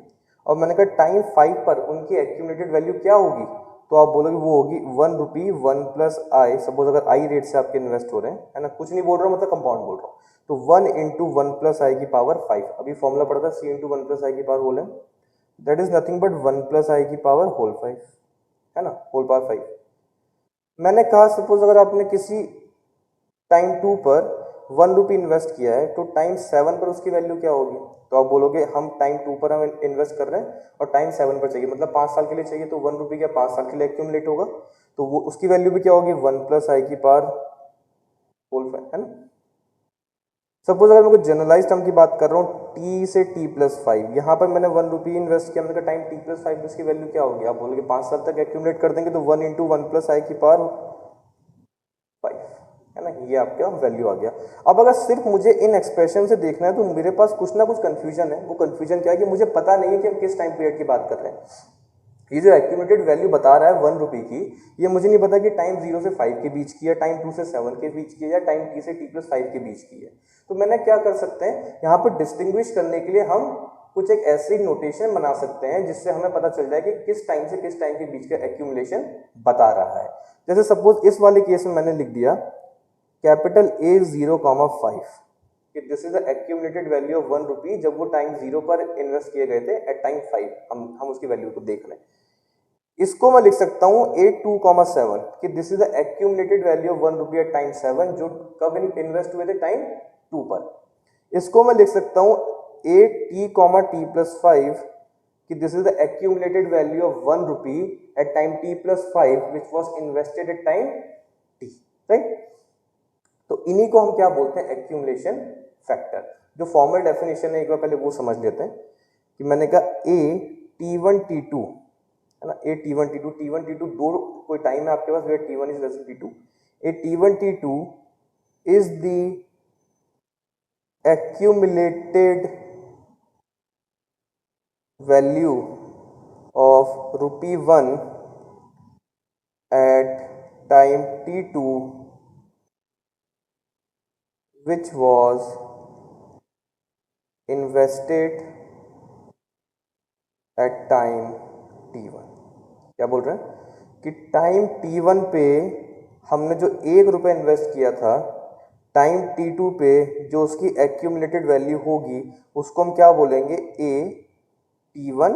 A: और मैंने कहा टाइम 5 पर उनकी एक्यूमुलेटेड वैल्यू क्या होगी, तो आप बोलोगे वो होगी 1 रुपी 1 प्लस आई। सपोज अगर आई रेट से आपके इन्वेस्ट हो रहे हैं, है ना, कुछ नहीं बोल रहा हूँ, मतलब कंपाउंड बोल रहा हूँ, तो 1 इंटू 1 प्लस आई की पावर 5। अभी फॉर्मूला पड़ता है सी इंटू 1 प्लस आई की पावर होल है, that is nothing but 1 plus i की पावर होल 5, है ना, होल पावर 5। मैंने कहा सपोज अगर आपने किसी टाइम 2 पर 1 रुपी इन्वेस्ट किया है, तो टाइम 7 पर उसकी वैल्यू क्या होगी, तो आप बोलोगे हम टाइम 2 पर हम इन्वेस्ट कर रहे हैं और टाइम 7 पर चाहिए, मतलब 5 साल के लिए चाहिए, तो 1 रुपी क्या 5 साल के लिए एक्यूमुलेट होगा, तो वो उसकी वैल्यू भी क्या होगी 1 प्लस आई की पावर होल 5, है ना। सपोज अगर मैं कुछ जनरलाइज टर्म की बात कर रहा हूँ, t से t प्लस 5, यहाँ पर मैंने 1 रुपी इन्वेस्ट किया, मतलब टाइम t प्लस 5, इसकी वैल्यू क्या होगी, आप बोलोगे 5 साल तक एक्यूमुलेट कर देंगे, तो 1 इंटू 1 प्लस आई की पावर 5, है ना, ये आपका वैल्यू आ गया। अब अगर सिर्फ मुझे इन एक्सप्रेशन से देखना है तो मेरे पास कुछ ना कुछ कंफ्यूजन है। वो कंफ्यूजन क्या है कि मुझे पता नहीं है कि हम किस टाइम पीरियड की बात कर रहे हैं। ये जो एक्यूमुलेटेड वैल्यू बता रहा है 1 रुपये की, ये मुझे नहीं पता कि टाइम 0 से 5 के बीच की है, टाइम 2 से 7 के बीच की है, या टाइम t से t+5 के बीच की है। तो मैंने क्या कर सकते हैं यहाँ पर डिस्टिंग्विश करने के लिए हम कुछ एक ऐसी नोटेशन बना सकते हैं जिससे हमें पता चल जाए कि किस टाइम से किस टाइम के बीच का एक्यूमुलेशन बता रहा है। जैसे सपोज इस वाले केस में मैंने लिख दिया कैपिटल A 0,5 कि this is the accumulated value of 1 रुपी जब वो टाइम 0 पर इन्वेस्ट किए गए थे एट टाइम 5। हम उसकी वैल्यू को देख लें। इसको मैं लिख सकता हूं A 2,7 कि this is the accumulated value of 1 rupee at time 7 जो कब इन्वेस्ट हुए थे टाइम 2 पर। इसको मैं लिख सकता हूं A t,t+5 कि this is the accumulated value of 1 rupee at time t+5 which was invested at time t, right. तो इन्हीं को हम क्या बोलते हैं, एक्यूमुलेशन फैक्टर। जो फॉर्मल डेफिनेशन है एक बार पहले वो समझ लेते हैं कि मैंने कहा A t1 t2 है ना, A t1 t2 दो कोई टाइम है आपके पास where t1 is less than t2। A t1 t2 is the accumulated value of ₹1 at time t2 which was invested at time t1। क्या बोल रहे हैं कि टाइम t1 पे हमने जो 1 रुपये इन्वेस्ट किया था, टाइम t2 पे जो उसकी एक्यूमुलेटेड वैल्यू होगी उसको हम क्या बोलेंगे, A t1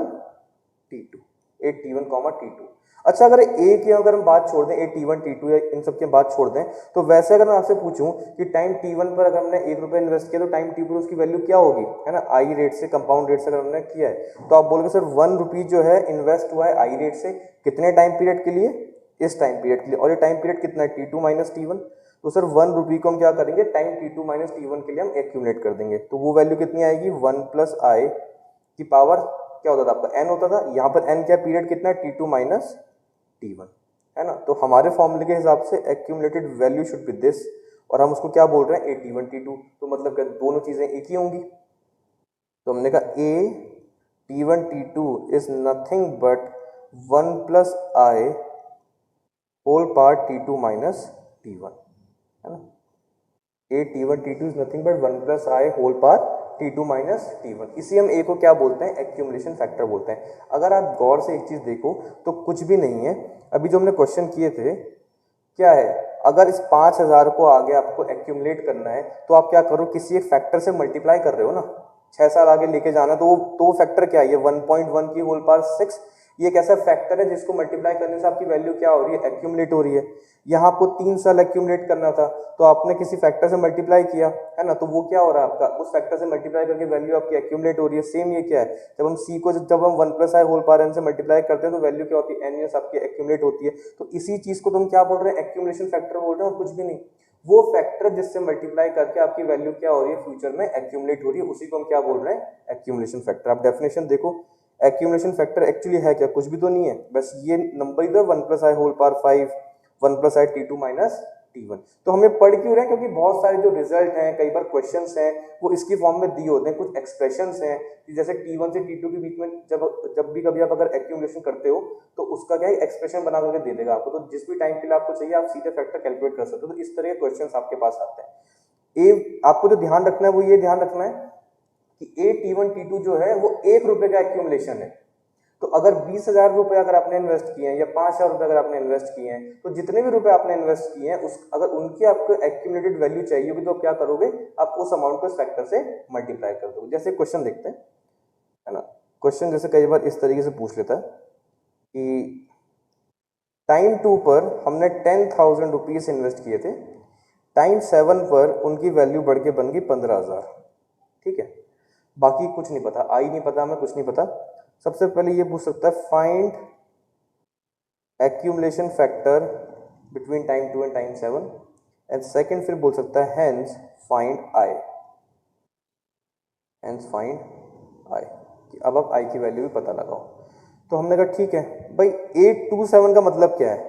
A: t2, A t1, t2। अच्छा, अगर A की अगर हम बात छोड़ दें, A t1 t2 या इन सब की बात छोड़ दें, तो वैसे अगर मैं आपसे पूछूं कि टाइम t1 पर अगर हमने 1 रुपये इन्वेस्ट किया तो टाइम t2 पर उसकी वैल्यू क्या होगी, है ना, आई रेट से, कंपाउंड रेट से अगर हमने किया है, तो आप बोलोगे सर 1 रुपी जो है इन्वेस्ट हुआ है आई रेट से कितने टाइम पीरियड के लिए, इस टाइम पीरियड के लिए, और ये टाइम पीरियड कितना है t2 माइनस t1। तो सर 1 रुपी को हम क्या करेंगे, टाइम t2 माइनस t1 के लिए हम एक्यूमुलेट कर देंगे, तो वो वैल्यू कितनी आएगी, 1 प्लस आई की पावर क्या होता था आपका, n होता था। यहाँ पर n क्या पीरियड कितना है, t2 माइनस t1, है ना। तो हमारे फॉर्मूले के हिसाब से accumulated value should be this, और हम उसको क्या बोल रहे हैं, A t1 t2। तो मतलब क्या दोनों चीजें एक ही होंगी। तो हमने कहा A t1 t2 is nothing but 1 plus i whole power t2 minus t1, है ना। A t1 t2 is nothing but 1 plus i whole power t2 minus t1। इसी हम A को क्या बोलते हैं, एक्यूमुलेशन फैक्टर बोलते हैं। अगर आप गौर से एक चीज देखो तो कुछ भी नहीं है, अभी जो हमने क्वेश्चन किए थे क्या है, अगर इस 5000 को आगे आपको एक्यूमुलेट करना है तो आप क्या करो, किसी एक फैक्टर से मल्टीप्लाई कर रहे हो ना, 6 साल आगे लेके जाना, तो वो फैक्टर क्या है, ये 1.1 की होल पावर 6, ये एक ऐसा फैक्टर है जिसको मल्टीप्लाई करने से आपकी वैल्यू क्या हो रही है, एक्यूमुलेट हो रही है। यहाँ आपको 3 साल एक्यूमुलेट करना था तो आपने किसी फैक्टर से मल्टीप्लाई किया, है ना, तो वो क्या हो रहा है आपका, उस फैक्टर से मल्टीप्लाई करके वैल्यू आपकी एक्यूमुलेट हो रही है। सेम ये क्या है, जब हम c को जब हम 1 plus i whole power n से मल्टीप्लाई करते हैं तो वैल्यू क्या होती है, n ईयर्स आपकी एक्यूमुलेट होती है। तो इसी चीज को तुम क्या बोल रहे हैं, एक्यूमुलेशन फैक्टर बोल रहे हैं, और कुछ भी नहीं। वो फैक्टर जिससे मल्टीप्लाई करके आपकी वैल्यू क्या हो रही है, फ्यूचर में एक्यूमुलेट हो रही है, उसी को हम क्या बोल रहे हैं, एक्यूमुलेशन फैक्टर। आप डेफिनेशन देखो, एक्यूमुलेशन फैक्टर एक्चुअली है क्या, कुछ भी तो नहीं है, बस ये नंबर ही तो 1 plus i whole power 5, 1 plus I t2 minus t1। तो हमें पढ़ क्यों रहे हैं, क्योंकि बहुत सारे जो रिजल्ट हैं, कई बार क्वेश्चंस हैं वो इसकी फॉर्म में दिए होते हैं, कुछ एक्सप्रेशंस हैं कि जैसे t1 से t2 के बीच में जब भी कभी आप अगर एक्यूमुलेशन करते हो तो उसका क्या है, एक्सप्रेशन बना करके दे देगा आपको, तो जिस भी टाइम के लिए आपको चाहिए आप सीधे फैक्टर कैलकुलेट कर सकते हो। तो इस तरह के क्वेश्चंस आपके पास आते हैं। आपको जो ध्यान रखना है वो ये ध्यान रखना है कि A t1 t2 जो है वो 1 रुपए का एक्यूमुलेशन है। तो अगर 20,000 रुपए अगर आपने इन्वेस्ट किए हैं या 5,000 रुपए अगर आपने इन्वेस्ट किए हैं, तो जितने भी रुपए आपने इन्वेस्ट किए हैं अगर उनकी आपको एक्यूमुलेटेड वैल्यू चाहिए होगी तो क्या करोगे, आप उस अमाउंट को इस फैक्टर से मल्टीप्लाई कर दोगे। जैसे क्वेश्चन देखते हैं, है ना। क्वेश्चन जैसे कई बार इस तरीके से पूछ लेता है कि टाइम 2 पर हमने 10,000 रुपीज इन्वेस्ट किए थे, टाइम 7 पर उनकी वैल्यू बढ़ के बन गई 15,000, ठीक है। बाकी कुछ नहीं पता, आई नहीं पता, हमें कुछ नहीं पता। सबसे पहले ये पूछ सकता है find accumulation factor between time 2 and time 7, and second फिर बोल सकता है hence find I, hence find I, कि अब आप आई की वैल्यू भी पता लगाओ। तो हमने कहा ठीक है भाई, 827 का मतलब क्या है,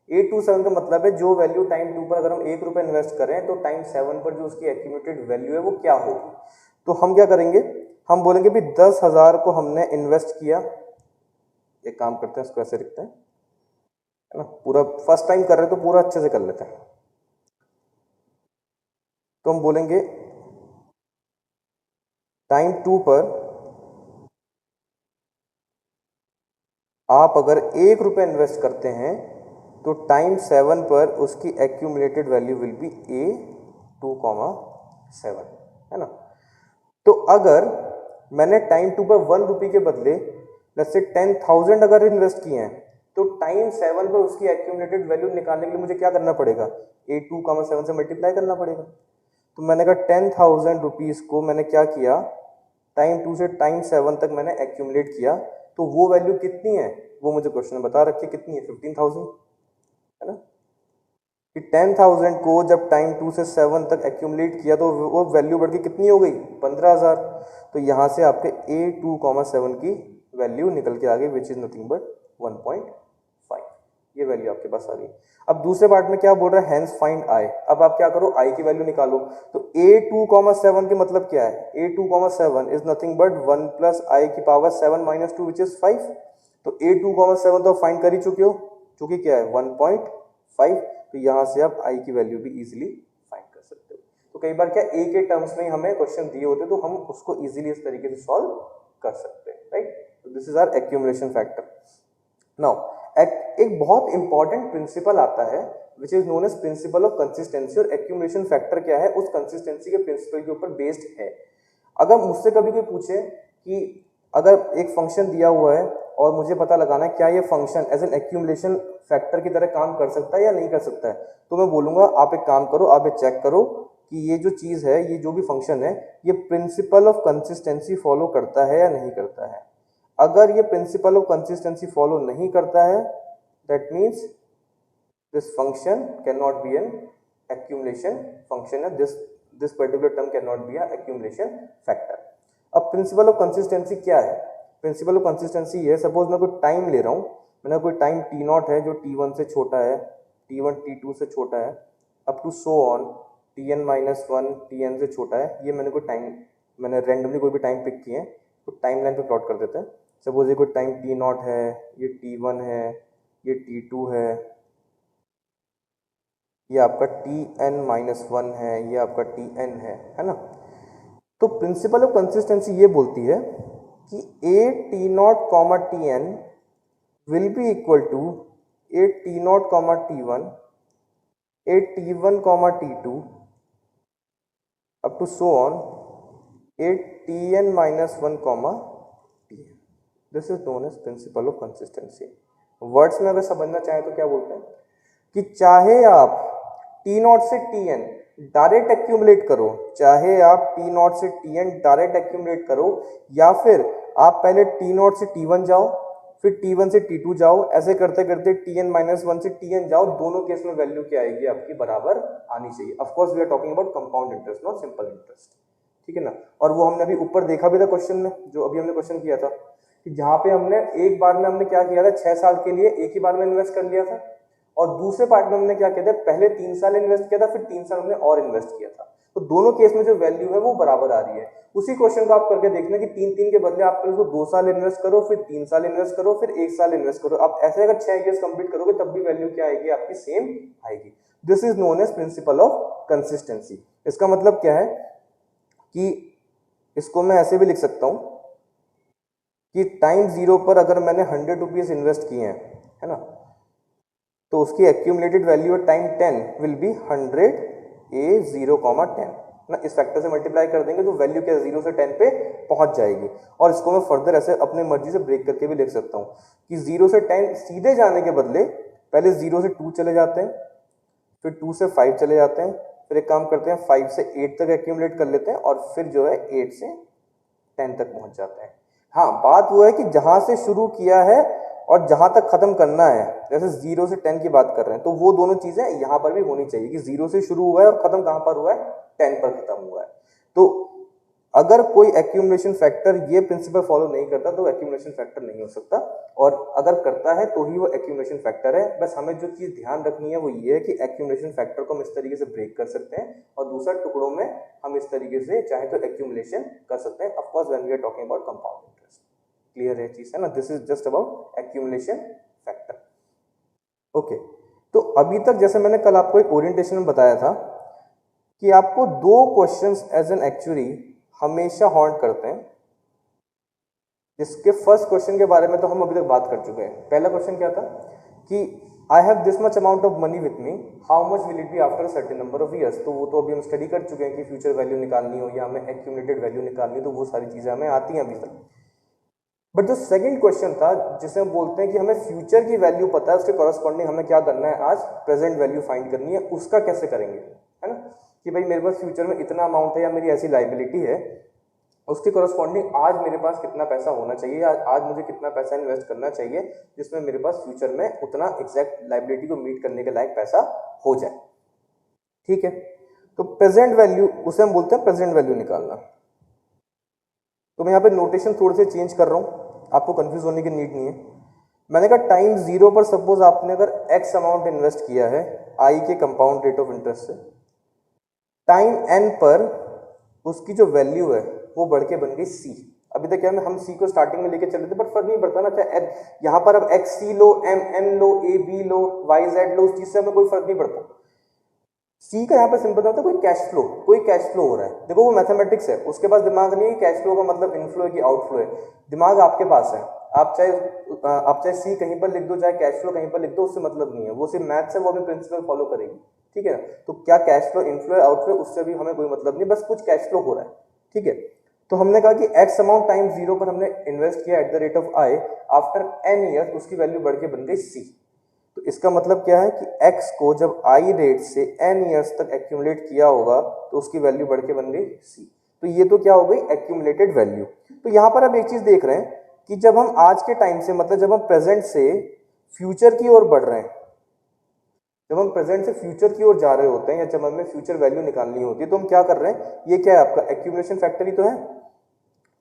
A: 827 का मतलब है जो वैल्यू टाइम 2 पर अगर हम 1 रुपये इन्वेस्ट करें तो टाइम 7 पर जो उसकी एक्यूमुलेटेड वैल्यू है वो क्या होगी। तो हम क्या करेंगे, हम बोलेंगे भी 10,000 को हमने इन्वेस्ट किया एक काम करते हैं, इसको ऐसे लिखते हैं, है ना, पूरा फर्स्ट टाइम कर रहे हैं तो पूरा अच्छे से कर लेते हैं। तो हम बोलेंगे टाइम 2 पर आप अगर 1 रुपये इन्वेस्ट करते हैं तो टाइम 7 पर उसकी accumulated value will B A2,7, है ना। तो अगर मैंने टाइम 2 पर 1 रुपये के बदले लेट्स से 10,000 अगर इन्वेस्ट किए हैं तो टाइम 7 पर उसकी एक्यूमुलेटेड वैल्यू निकालने के लिए मुझे क्या करना पड़ेगा, A2,7 से मल्टीप्लाई करना पड़ेगा। तो मैंने कहा 10,000 रुपीज़ को मैंने क्या किया, टाइम 2 से टाइम 7 तक मैंने एक्यूमुलेट किया, तो वो वैल्यू कितनी है वो मुझे क्वेश्चन में बता रखी है, कितनी है, 15,000, है ना। कि 10,000 को जब टाइम 2 से 7 तक एक्यूमुलेट किया तो वो वैल्यू बढ़ के कितनी हो गई, 15,000। तो यहाँ से आपके A2,7 की वैल्यू निकल के आ गई विच इज नथिंग बट 1.5, ये वैल्यू आपके पास आ गई। अब दूसरे पार्ट में क्या बोल रहा है, हेंस फाइंड आई। अब आप क्या करो, आई की वैल्यू निकालो। तो A2,7 के मतलब क्या है, A2,7 is nothing but 1 plus i की पावर 7 माइनस 2 विच इज 5। तो A2,7 तो फाइंड कर ही चुके हो, चूंकि क्या है 1.5, तो यहाँ से आप आई की वैल्यू भी इजीली फाइंड कर सकते हो। तो कई बार क्या ए के टर्म्स में हमें क्वेश्चन दिए होते तो हम उसको इजीली इस तरीके से सॉल्व कर सकते हैं, राइट। तो this is our accumulation factor. Now एक बहुत इंपॉर्टेंट प्रिंसिपल आता है which is known as principle of consistency. और एक्यूमुलेशन फैक्टर क्या है, उस कंसिस्टेंसी के प्रिंसिपल के ऊपर बेस्ड है। अगर मुझसे कभी कोई पूछे कि अगर एक फंक्शन दिया हुआ है और मुझे पता लगाना है क्या ये function as an accumulation factor की तरह काम कर सकता है या नहीं कर सकता है, तो मैं बोलूंगा आप एक काम करो, आप ये चेक करो कि ये जो चीज़ है, ये जो भी फंक्शन है, ये प्रिंसिपल ऑफ कंसिस्टेंसी फॉलो करता है या नहीं करता है। अगर ये प्रिंसिपल ऑफ कंसिस्टेंसी फॉलो नहीं करता है, that means this function can not be an accumulation function है, this particular term can not be a accumulation factor. अब प्रिंसिपल ऑफ कंसिस्टेंसी क्या है, प्रिंसिपल ऑफ कंसिस्टेंसी ये है, सपोज मैं कोई टाइम ले रहा हूँ, मैंने कोई टाइम T0 है जो T1 से छोटा है, T1 T2 से छोटा है, up to so on Tn-1 Tn से छोटा है। ये मैंने कोई टाइम, मैंने रैंडमली कोई भी टाइम पिक किए हैं, तो टाइम लाइन पे प्लॉट कर देते हैं। सपोज ये कोई टाइम T0 है, ये T1 है, ये T2 है, ये आपका Tn-1 है, ये आपका Tn है ना। तो प्रिंसिपल ऑफ कंसिस्टेंसी ये बोलती है कि A T0, Tn will be equal to A T0, T1, A T1, T2 up to so on A Tn-1, Tn. This is known as principle of consistency. Words में अगर समझना चाहें तो क्या बोलते हैं कि चाहे आप T0 से Tn डायरेक्ट एक्यूमुलेट करो, चाहे आप T0 से Tn डायरेक्ट एक्यूमुलेट करो, या फिर आप पहले T0 से T1 जाओ, फिर T1 से T2 जाओ, ऐसे करते करते Tn-1 से Tn जाओ, दोनों केस में वैल्यू क्या आएगी आपकी, बराबर आनी चाहिए। Of course we are talking about compound interest, not simple interest, ठीक है ना। और वो हमने अभी ऊपर देखा भी था क्वेश्चन में, जो अभी हमने क्वेश्चन किया था कि जहां पे हमने एक बार में हमने क्या किया था, 6 साल के लिए एक ही बार में इन्वेस्ट कर लिया था, और दूसरे पार्ट में हमने क्या किया था, पहले 3 साल इन्वेस्ट किया था, फिर 3 साल हमने और इन्वेस्ट किया था। तो दोनों केस में जो वैल्यू है वो बराबर आ रही है। उसी क्वेश्चन को आप करके देखना कि 3-3 के बदले आप पहले उसको 2 साल इन्वेस्ट करो, फिर 3 साल इन्वेस्ट करो, फिर 1 साल इन्वेस्ट करो। आप ऐसे अगर 6 ईयर्स कंप्लीट करोगे तब भी वैल्यू क्या आएगी आपकी, सेम आएगी। This is known as principle of consistency. इसका मतलब क्या है कि इसको मैं ऐसे भी लिख सकता हूं कि टाइम 0 पर अगर मैंने 100 रुपीज इन्वेस्ट किए हैं, है ना, तो उसकी एक्यूमुलेटेड वैल्यू है टाइम 10 विल बी 100 A0,10 ना। इस फैक्टर से मल्टीप्लाई कर देंगे तो वैल्यू क्या 0 से 10 पे पहुंच जाएगी। और इसको मैं फर्दर ऐसे अपने मर्जी से ब्रेक करके भी लिख सकता हूं कि 0 से 10 सीधे जाने के बदले पहले 0 से 2 चले जाते हैं, फिर 2 से 5 चले जाते हैं, फिर एक काम करते हैं 5 से 8 तक एक्यूमुलेट कर लेते हैं, और फिर जो है 8 से 10 तक पहुंच जाते हैं। हाँ, बात वो है कि जहां से शुरू किया है और जहां तक खत्म करना है, जैसे 0 से 10 की बात कर रहे हैं, तो वो दोनों चीजें यहां पर भी होनी चाहिए कि 0 से शुरू हुआ है और खत्म कहां पर हुआ है, 10 पर खत्म हुआ है। तो अगर कोई एक्यूमुलेशन फैक्टर ये प्रिंसिपल फॉलो नहीं करता तो एक्यूमुलेशन फैक्टर नहीं हो सकता, और अगर करता है तो ही वो एक्यूमुलेशन फैक्टर है। बस हमें जो चीज ध्यान रखनी है वो ये है कि एक्यूमुलेशन फैक्टर को हम इस तरीके से ब्रेक कर सकते हैं, और दूसरा टुकड़ों में हम इस तरीके से चाहे तो एक्यूमुलेशन कर सकते हैं, of course when we are talking about compound interest. Clear है चीज, है ना? This is just about accumulation factor. Okay, तो अभी तक जैसे मैंने कल आपको एक ओरिएंटेशन में बताया था कि आपको दो क्वेश्चंस एज एन एक्चुअली हमेशा हॉन्ट करते हैं, जिसके फर्स्ट क्वेश्चन के बारे में तो हम अभी तक बात कर चुके हैं। पहला क्वेश्चन क्या था कि I have this much amount of money with me, how much will it be after certain number of years. तो वो तो अभी हम स्टडी कर चुके हैं कि फ्यूचर वैल्यू निकालनी हो या हमें एक्यूमुलेटेड वैल्यू निकालनी हो, तो वो सारी चीजें हमें आती हैं अभी तक। बट जो सेकंड क्वेश्चन था जिसे हम बोलते हैं कि हमें फ्यूचर की वैल्यू पता है, उसके कॉरस्पॉन्डिंग हमें क्या करना है, आज प्रेजेंट वैल्यू फाइंड करनी है, उसका कैसे करेंगे, है ना? कि भाई मेरे पास फ्यूचर में इतना अमाउंट है या मेरी ऐसी लाइबिलिटी है, उसके कॉरस्पॉन्डिंग आज मेरे पास कितना पैसा होना चाहिए, आज मुझे कितना पैसा इन्वेस्ट करना चाहिए जिसमें मेरे पास फ्यूचर में उतना एग्जैक्ट लाइबिलिटी को मीट करने के लायक पैसा हो जाए। ठीक है, तो प्रेजेंट वैल्यू उसे हम बोलते हैं प्रेजेंट वैल्यू निकालना। तो मैं यहाँ पे नोटेशन थोड़े से चेंज कर रहा हूँ, आपको कंफ्यूज होने की नीड नहीं है। मैंने कहा टाइम 0 पर सपोज आपने अगर x अमाउंट इन्वेस्ट किया है i के कंपाउंड रेट ऑफ इंटरेस्ट से, टाइम n पर उसकी जो वैल्यू है वो बढ़ के बन गई c। अभी तक क्या हम c को स्टार्टिंग में लेके चल रहे थे, बट फर्क नहीं पड़ता ना, चाहे यहाँ पर अब xc लो, mn लो, ab लो, yz लो, उस चीज से हमें कोई फर्क नहीं पड़ता। सी का यहाँ पे सिंपल होता है कोई कैश फ्लो हो रहा है। देखो वो मैथमेटिक्स है, उसके पास दिमाग नहीं है कैश फ्लो का मतलब इनफ्लो है कि आउटफ्लो है, दिमाग आपके पास है। आप चाहे सी कहीं पर लिख दो, चाहे कैश फ्लो कहीं पर लिख दो, उससे मतलब नहीं है, वो सिर्फ मैथ्स है, वो भी प्रिंसिपल फॉलो करेगी। ठीक है ना? तो क्या कैश फ्लो इनफ्लो है आउटफ्लो, उससे भी हमें कोई मतलब नहीं, बस कुछ कैश फ्लो हो रहा है। ठीक है, तो हमने कहा कि x अमाउंट टाइम 0 पर हमने इन्वेस्ट किया eight the rate of i, after n year उसकी वैल्यू बढ़ के बन गई c। तो इसका मतलब क्या है कि x को जब i रेट से n ईयर्स तक एक्यूमुलेट किया होगा तो उसकी वैल्यू बढ़ के बन गई c। तो ये तो क्या हो गई, एक्यूमुलेटेड वैल्यू। तो यहां पर अब एक चीज देख रहे हैं कि जब हम आज के टाइम से, मतलब जब हम प्रेजेंट से फ्यूचर की ओर बढ़ रहे हैं, जब हम प्रेजेंट से फ्यूचर की ओर जा रहे होते हैं या जब हमें फ्यूचर वैल्यू निकालनी होती है, तो हम क्या कर रहे हैं, ये क्या है आपका एक्यूमुलेशन फैक्टर ही तो है।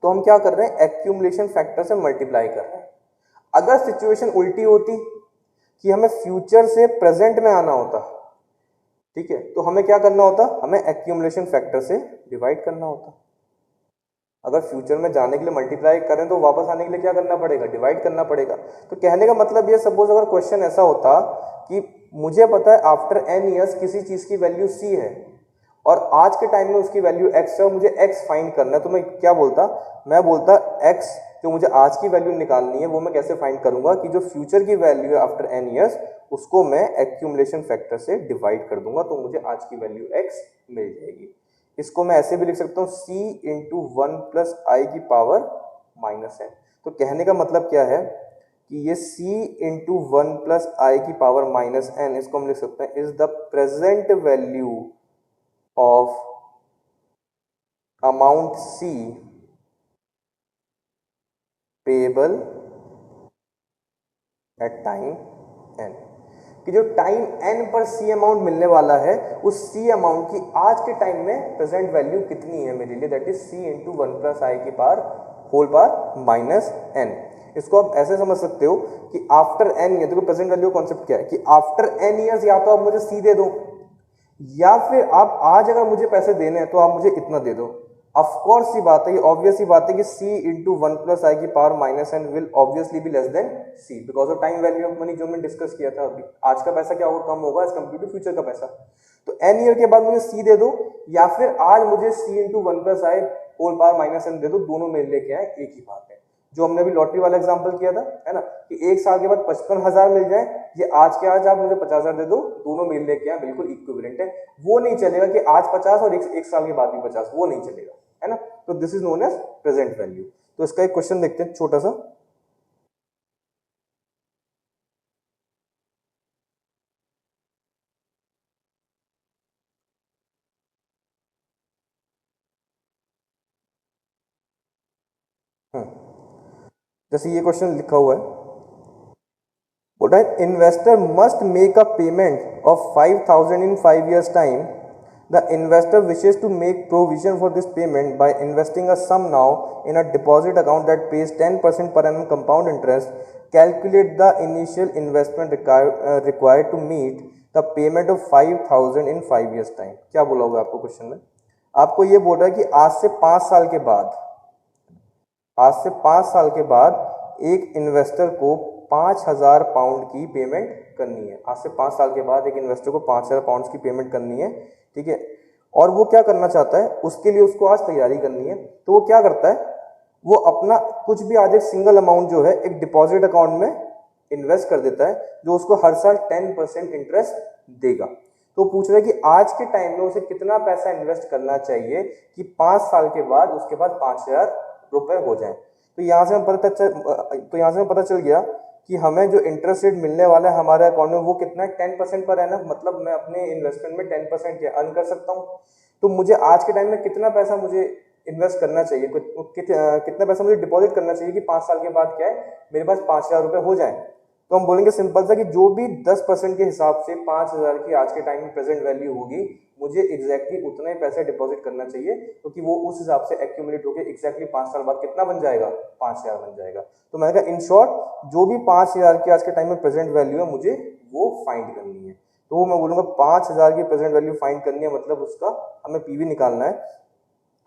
A: तो हम क्या कर रहे हैं, एक्यूमुलेशन फैक्टर से मल्टीप्लाई कर रहे हैं। अगर सिचुएशन उल्टी होती कि हमें फ्यूचर से प्रेजेंट में आना होता, ठीक है, तो हमें क्या करना होता, हमें एक्यूमुलेशन फैक्टर से डिवाइड करना होता। अगर फ्यूचर में जाने के लिए मल्टीप्लाई करें तो वापस आने के लिए क्या करना पड़ेगा, डिवाइड करना पड़ेगा। तो कहने का मतलब ये, सपोज अगर क्वेश्चन ऐसा होता कि मुझे पता है आफ्टर n ईयर्स किसी चीज की वैल्यू c है और आज के टाइम में उसकी वैल्यू x है, मुझे x फाइंड करना है, तो मैं क्या बोलता, मैं बोलता x जो मुझे आज की वैल्यू निकालनी है वो मैं कैसे फाइंड करूंगा कि जो फ्यूचर की वैल्यू है आफ्टर n ईयर्स उसको मैं एक्यूमुलेशन फैक्टर से डिवाइड कर दूंगा, तो मुझे आज की वैल्यू x मिल जाएगी। इसको मैं ऐसे भी लिख सकता हूँ c इंटू 1 प्लस आई की पावर माइनस n। तो कहने का मतलब क्या है कि ये c इंटू 1 प्लस आई की पावर माइनस n, इसको हम लिख सकते हैं is the present value of amount c payable at time n। कि जो टाइम n पर c अमाउंट मिलने वाला है, उस c अमाउंट की आज के टाइम में प्रेजेंट वैल्यू कितनी है मेरे लिए, that is c into 1 plus i की power whole power minus n। इसको आप ऐसे समझ सकते हो कि आफ्टर n ईयर, देखो प्रेजेंट वैल्यू कॉन्सेप्ट क्या है कि आफ्टर n ईयर्स या तो आप मुझे c दे दो, या फिर आप आज अगर मुझे पैसे देने हैं तो आप मुझे इतना दे दो। ऑफ कोर्स ही बात है, ये ऑब्वियस ही बात है कि c इंटू 1 प्लस आई की power minus n will obviously be less than c because of time value of money, जो मैंने डिस्कस किया था अभी। आज का पैसा क्या होगा, कम होगा एज कम्पेयर टू फ्यूचर का पैसा। तो n ईयर के बाद मुझे c दे दो, या फिर आज मुझे c into 1 plus i whole power minus n दे दो, दोनों मेरे लेके आए, एक ही बात है। जो हमने अभी लॉटरी वाला एग्जांपल किया था, है ना, कि एक साल के बाद 55,000 मिल जाए, ये आज के आज आप मुझे 50,000 दे दो, दोनों मेल लेके आए, बिल्कुल इक्विवेलेंट है। वो नहीं चलेगा कि आज 50 और एक साल के बाद भी 50, वो नहीं चलेगा, है ना। तो this is known as present value. तो इसका एक क्वेश्चन देखते हैं छोटा सा। जैसे ये क्वेश्चन लिखा हुआ है, बोल रहा है investor must make a payment of 5,000 in 5 years time. The investor wishes to make provision for this payment by investing a sum now in a deposit account that pays 10% per annum compound interest. Calculate the initial investment required to meet the payment of 5,000 in 5 years time। क्या बोला होगा आपको क्वेश्चन में? आपको ये बोल रहा है कि आज से 5 साल के बाद एक इन्वेस्टर को 5,000 पाउंड की पेमेंट करनी है। आज से 5 साल के बाद एक इन्वेस्टर को 5,000 पाउंड की पेमेंट करनी है, ठीक है। और वो क्या करना चाहता है, उसके लिए उसको आज तैयारी करनी है। तो वो क्या करता है, वो अपना कुछ भी आज एक सिंगल अमाउंट जो है एक डिपॉजिट अकाउंट में इन्वेस्ट कर देता है, जो उसको हर साल 10% इंटरेस्ट देगा। तो पूछ रहे हैं कि आज के टाइम में उसे कितना पैसा इन्वेस्ट करना चाहिए कि 5 साल के बाद उसके पास 5,000 रुपए हो जाए। तो यहाँ से हमें पता चल गया कि हमें जो इंटरेस्ट रेट मिलने वाला है हमारे अकाउंट में वो कितना है, 10% पर है ना। मतलब मैं अपने इन्वेस्टमेंट में 10% अर्न कर सकता हूँ। तो मुझे आज के टाइम में कितना पैसा मुझे इन्वेस्ट करना चाहिए, कितना पैसा मुझे डिपॉजिट करना चाहिए कि 5 साल के बाद क्या है मेरे पास 5,000 रुपए हो जाए। तो हम बोलेंगे सिंपल सा कि जो भी 10% के हिसाब से 5,000 की आज के टाइम में प्रेजेंट वैल्यू होगी, मुझे एग्जैक्टली उतना ही पैसा डिपॉजिट करना चाहिए, क्योंकि वो उस हिसाब से एक्यूमुलेट होकर एग्जैक्टली 5 साल बाद कितना बन जाएगा, 5,000 बन जाएगा। तो मैंने कहा इन शॉर्ट जो भी 5,000 की आज के टाइम में प्रेजेंट वैल्यू है मुझे वो फाइंड करनी है। तो मैं बोलूँगा 5,000 की प्रेजेंट वैल्यू फाइंड करनी है, मतलब उसका हमें पीवी निकालना है।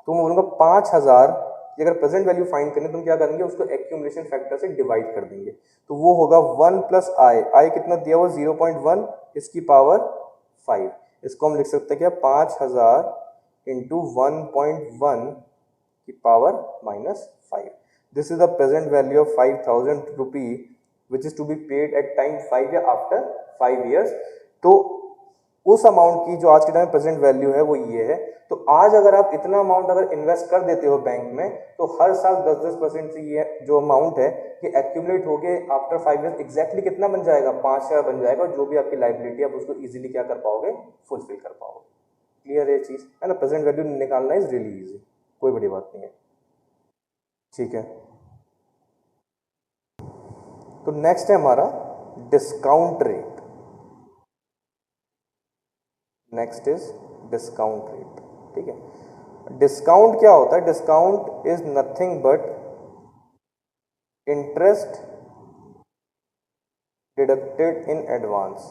A: तो मैं बोलूँगा 5,000 की अगर प्रेजेंट वैल्यू फाइंड करनी है तो हम क्या करेंगे, उसको एक्यूमुलेशन फैक्टर से डिवाइड कर देंगे। तो वो होगा 1 प्लस आई कितना दिया हुआ 0.1 इसकी पावर 5। इसको हम लिख सकते हैं क्या, 5,000 इंटू 1.1 की power -5। This is the present value of 5,000 rupee which is to be paid at time 5 या आफ्टर 5 ईयर्स। तो उस अमाउंट की जो आज के टाइम में प्रेजेंट वैल्यू है वो ये है। तो आज अगर आप इतना अमाउंट अगर इन्वेस्ट कर देते हो बैंक में, तो हर साल 10% से ये जो अमाउंट है ये एक्यूमुलेट होके आफ्टर 5 ईयर्स एग्जैक्टली कितना बन जाएगा, 5,000 बन जाएगा। और जो भी आपकी लाइबिलिटी आप उसको इजीली क्या कर पाओगे, फुलफिल कर पाओगे। क्लियर है चीज, है ना। प्रेजेंट वैल्यू निकालना इज रियली इजी, कोई बड़ी बात नहीं है, ठीक है। तो नेक्स्ट है हमारा discount rate. Next is discount rate, ठीक है। डिस्काउंट क्या होता है, discount is nothing but interest deducted in advance.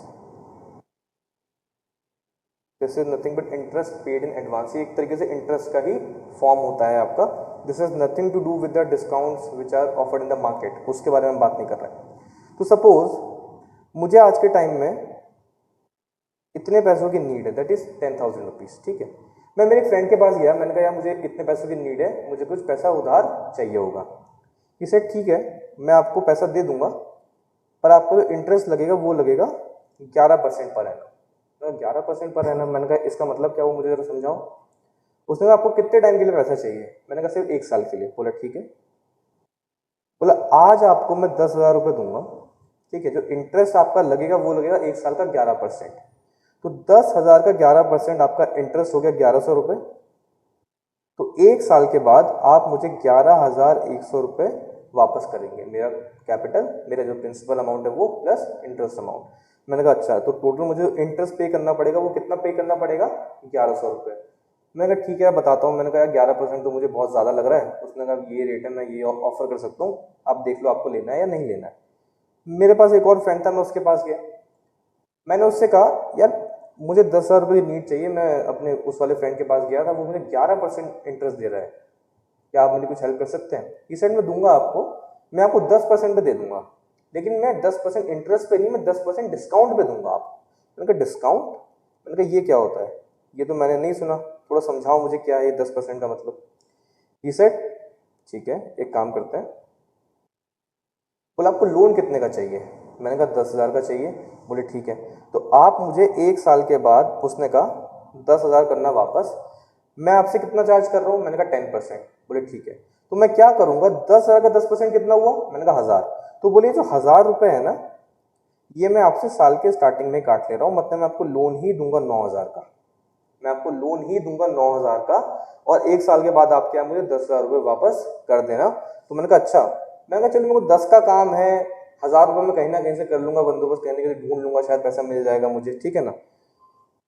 A: This is nothing but interest paid in advance. ये एक तरीके से इंटरेस्ट का ही फॉर्म होता है आपका। This is nothing to do with the discounts which are offered in the market, उसके बारे में हम बात नहीं कर रहे। तो सपोज मुझे आज के टाइम में इतने पैसों की नीड है, दैट इज 10,000 रुपीज, ठीक है। मैं मेरे फ्रेंड के पास गया, मैंने कहा यार मुझे इतने पैसों की नीड है, मुझे कुछ पैसा उधार चाहिए होगा। ही सेड ठीक है मैं आपको पैसा दे दूंगा, पर आपको जो इंटरेस्ट लगेगा वो लगेगा 11% पर एनम। 11% पर एनम, मैंने कहा इसका मतलब क्या, वो मुझे जरा समझाओ। उसने कहा आपको कितने टाइम के लिए पैसा चाहिए, मैंने कहा सिर्फ 1 साल के लिए। बोला ठीक है। बोला आज आपको मैं 10,000 रुपये दूंगा, ठीक है। जो इंटरेस्ट आपका लगेगा वो लगेगा 1 साल का 11%। तो 10,000 का 11% आपका इंटरेस्ट हो गया 1,100 रुपये। तो 1 साल के बाद आप मुझे 11,100 रुपये वापस करेंगे। मेरा कैपिटल, मेरा जो प्रिंसिपल अमाउंट है वो प्लस इंटरेस्ट अमाउंट। मैंने कहा अच्छा, तो टोटल मुझे इंटरेस्ट पे करना पड़ेगा, वो कितना पे करना पड़ेगा, 1,100 रुपये। मैंने कहा ठीक है बताता हूँ। मैंने कहा 11% तो मुझे बहुत ज़्यादा लग रहा है। उसने कहा ये रेट है, मैं ये ऑफर कर सकता हूँ, आप देख लो आपको लेना है या नहीं लेना है। मेरे पास एक और फ्रेंड था, मैं उसके पास गया, मैंने उससे कहा यार मुझे 10,000 रुपये की नीड चाहिए। मैं अपने उस वाले फ्रेंड के पास गया था, वो मुझे 11% इंटरेस्ट दे रहा है, क्या आप मुझे कुछ हेल्प कर सकते हैं। इस साइड में दूंगा आपको, मैं आपको 10% पे दे दूंगा, लेकिन मैं 10% इंटरेस्ट पे नहीं, मैं 10% डिस्काउंट पे दूंगा आपको। मैंने कहा डिस्काउंट, मैंने कहा ये क्या होता है, ये तो मैंने नहीं सुना, थोड़ा समझाओ मुझे क्या है ये 10% का मतलब। ही सेड ठीक है एक काम करते हैं। बोला आपको लोन कितने का चाहिए, मैंने कहा 10,000 का चाहिए। बोले ठीक है, तो आप मुझे 1 साल के बाद, उसने कहा 10,000 करना वापस। मैं आपसे कितना चार्ज कर रहा हूँ, मैंने कहा 10%। बोले ठीक है, तो मैं क्या करूँगा, 10,000 का 10% कितना हुआ, मैंने कहा 1,000। तो बोले जो 1,000 रुपये है ना, ये मैं आपसे साल के स्टार्टिंग में काट ले रहा हूँ, मतलब मैं आपको लोन ही दूंगा 9,000 का, मैं आपको लोन ही दूंगा 9,000 का, और 1 साल के बाद आप क्या मुझे 10,000 रुपये वापस कर देना। तो मैंने कहा अच्छा। मैंने कहा चलो मेरे को 10 का काम है, 1,000 रुपये में कहीं ना कहीं से कर लूंगा बंदोबस्त, कहने के लिए ढूंढ लूंगा, शायद पैसा मिल जाएगा मुझे, ठीक है ना।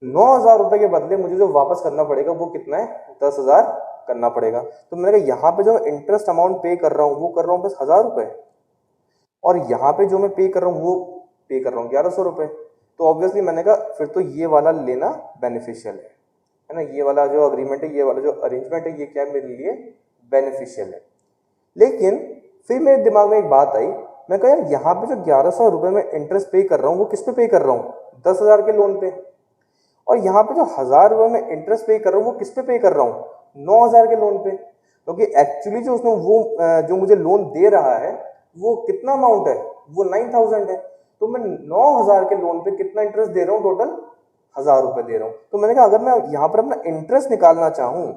A: 9,000 रुपये के बदले मुझे जो वापस करना पड़ेगा वो कितना है, 10,000 करना पड़ेगा। तो मैंने कहा यहाँ पे जो इंटरेस्ट अमाउंट पे कर रहा हूँ वो कर रहा हूँ बस 1,000 रुपये, और यहाँ पे जो मैं पे कर रहा हूँ वो पे कर रहा हूँ 1,100 रुपये। तो ऑब्वियसली मैंने कहा फिर तो ये वाला लेना बेनिफिशियल है ना, ये वाला जो अग्रीमेंट है, ये वाला जो अरेंजमेंट है, ये क्या मेरे लिए बेनिफिशियल है। लेकिन फिर मेरे दिमाग में एक बात आई, मैं कहा यार यहाँ पे जो 1100 रुपये में इंटरेस्ट पे कर रहा हूँ वो किस पे पे कर रहा हूँ, 10,000 के लोन पे। और यहाँ पे जो 1,000 रुपये में इंटरेस्ट पे कर रहा हूँ वो किस पे पे कर रहा हूँ, 9,000 के लोन पे। क्योंकि एक्चुअली जो उसने वो जो मुझे लोन दे रहा है वो कितना अमाउंट है, वो 9,000 है। तो मैं 9,000 के लोन पे कितना इंटरेस्ट दे रहा हूँ, टोटल 1,000 रुपये दे रहा हूँ। तो मैंने कहा अगर मैं यहाँ पर अपना इंटरेस्ट निकालना चाहूँ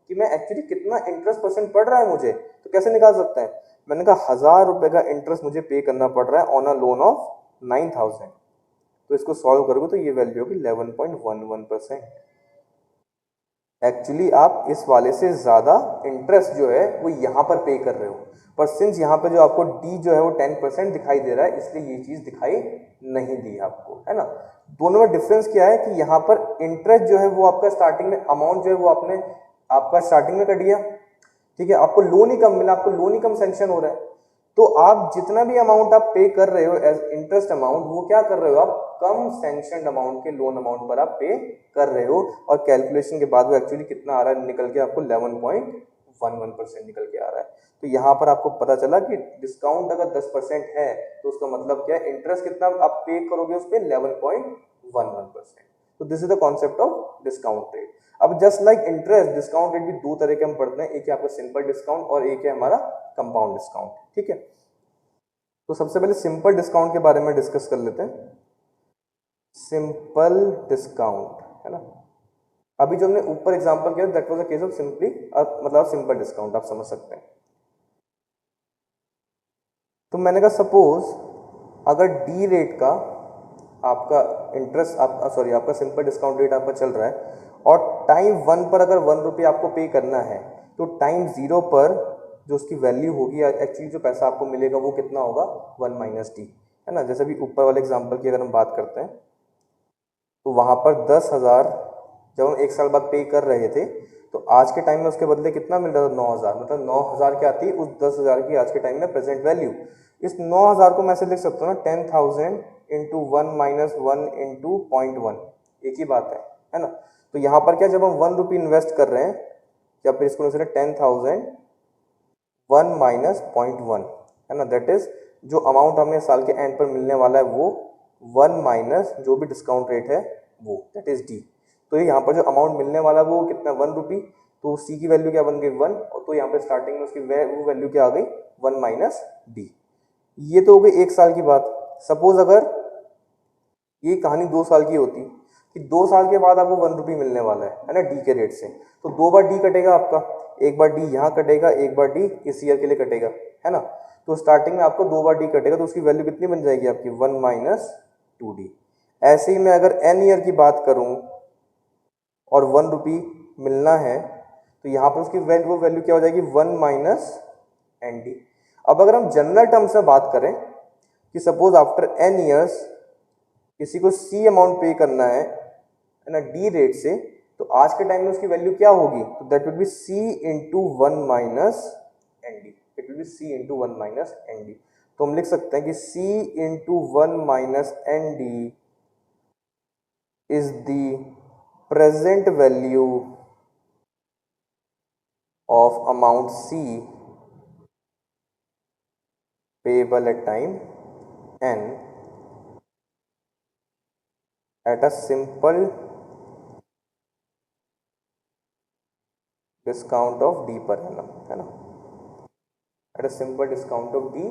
A: कि मैं एक्चुअली कितना इंटरेस्ट परसेंट पड़ रहा है मुझे, तो कैसे निकाल सकता है। मैंने कहा 1,000 रुपये का इंटरेस्ट मुझे पे करना पड़ रहा है ऑन अ लोन ऑफ 9,000। तो इसको सॉल्व करोगे तो ये वैल्यू होगी 11.11%। एक्चुअली आप इस वाले से ज़्यादा इंटरेस्ट जो है वो यहाँ पर पे कर रहे हो, पर सिंस यहाँ पे जो आपको डी जो है वो 10% दिखाई दे रहा है, इसलिए ये चीज़ दिखाई नहीं दी आपको, है ना। दोनों में डिफरेंस क्या है कि यहाँ पर इंटरेस्ट जो है वो आपका स्टार्टिंग में अमाउंट जो है वो आपका स्टार्टिंग में कट गया, ठीक है, आपको लोन ही कम मिला, आपको लोन ही कम सेंक्शन हो रहा है। तो आप जितना भी अमाउंट आप पे कर रहे हो एज इंटरेस्ट अमाउंट, वो क्या कर रहे हो, आप कम सैंक्शन अमाउंट के लोन अमाउंट पर आप पे कर रहे हो। और कैलकुलेशन के बाद वो एक्चुअली कितना आ रहा है निकल के, आपको 11.11% निकल के आ रहा है। तो यहाँ पर आपको पता चला कि डिस्काउंट अगर 10% है तो उसका मतलब क्या है, इंटरेस्ट कितना आप पे करोगे उस पर, 11.11%। तो this is the concept of discount rate. अब just like interest, discount rate भी दो तरह के हम पढ़ते हैं, एक है आपका सिंपल डिस्काउंट और एक है हमारा कंपाउंड डिस्काउंट, ठीक है। तो सबसे पहले सिंपल डिस्काउंट के बारे में डिस्कस कर लेते हैं। सिंपल डिस्काउंट, है ना, अभी जो हमने ऊपर एग्जांपल किया that was a case of simply, मतलब सिंपल डिस्काउंट आप समझ सकते हैं। तो मैंने कहा सपोज अगर डी रेट का आपका इंटरेस्ट, आपका सिंपल डिस्काउंट रेट आपका चल रहा है और टाइम 1 पर अगर 1 रुपये आपको पे करना है, तो टाइम 0 पर जो उसकी वैल्यू होगी, एक्चुअली जो पैसा आपको मिलेगा वो कितना होगा, 1 माइनस डी, है ना। जैसे भी ऊपर वाले एग्जांपल की अगर हम बात करते हैं तो वहाँ पर 10,000 जब हम 1 साल बाद पे कर रहे थे, तो आज के टाइम में उसके बदले कितना मिल रहा था, 9,000। मतलब 9,000 क्या आती है उस 10,000 की आज के टाइम में प्रेजेंट वैल्यू। इस 9,000 को मैं ऐसे लिख सकता हूँ ना, 10,000 इंटू 1 माइनस 1 इंटू 0.1, एक ही बात है ना। तो यहाँ पर क्या, जब हम 1 रुपये इन्वेस्ट कर रहे हैं, या फिर इसको 10,000 1 माइनस 0.1, है ना, दैट इज जो अमाउंट हमें साल के एंड पर मिलने वाला है वो 1 माइनस जो भी डिस्काउंट रेट है वो, दैट इज डी। तो यहाँ पर जो अमाउंट मिलने वाला वो कितना, 1 रुपी, तो सी की वैल्यू क्या बन गई 1, और तो यहाँ पे स्टार्टिंग में उसकी वो वैल्यू क्या आ गई 1 माइनस डी। ये तो हो गई 1 साल की बात। सपोज अगर ये कहानी 2 साल की होती कि 2 साल के बाद आपको 1 रुपी मिलने वाला है ना, डी के रेट से, तो 2 बार डी कटेगा आपका, एक बार डी यहाँ कटेगा, एक बार डी इस ईयर के लिए कटेगा, है ना। तो स्टार्टिंग में आपको 2 बार डी कटेगा, तो उसकी वैल्यू कितनी बन जाएगी आपकी 1 माइनस 2D। ऐसे ही मैं अगर एन ईयर की बात करूं और 1 रुपी मिलना है, तो यहाँ पर उसकी वो वैल्यू क्या हो जाएगी 1 माइनस एन डी। अब अगर हम जनरल टर्म्स में बात करें कि सपोज आफ्टर एन ईयर्स किसी को सी अमाउंट पे करना है ना डी रेट से, तो आज के टाइम में उसकी वैल्यू क्या होगी, तो that will be C into 1 minus n d, it will be C into 1 minus n d. तो हम लिख सकते हैं कि C into 1 minus n d is the present value of amount C payable at time n at a simple discount of D per annum, है ना, at a simple discount of D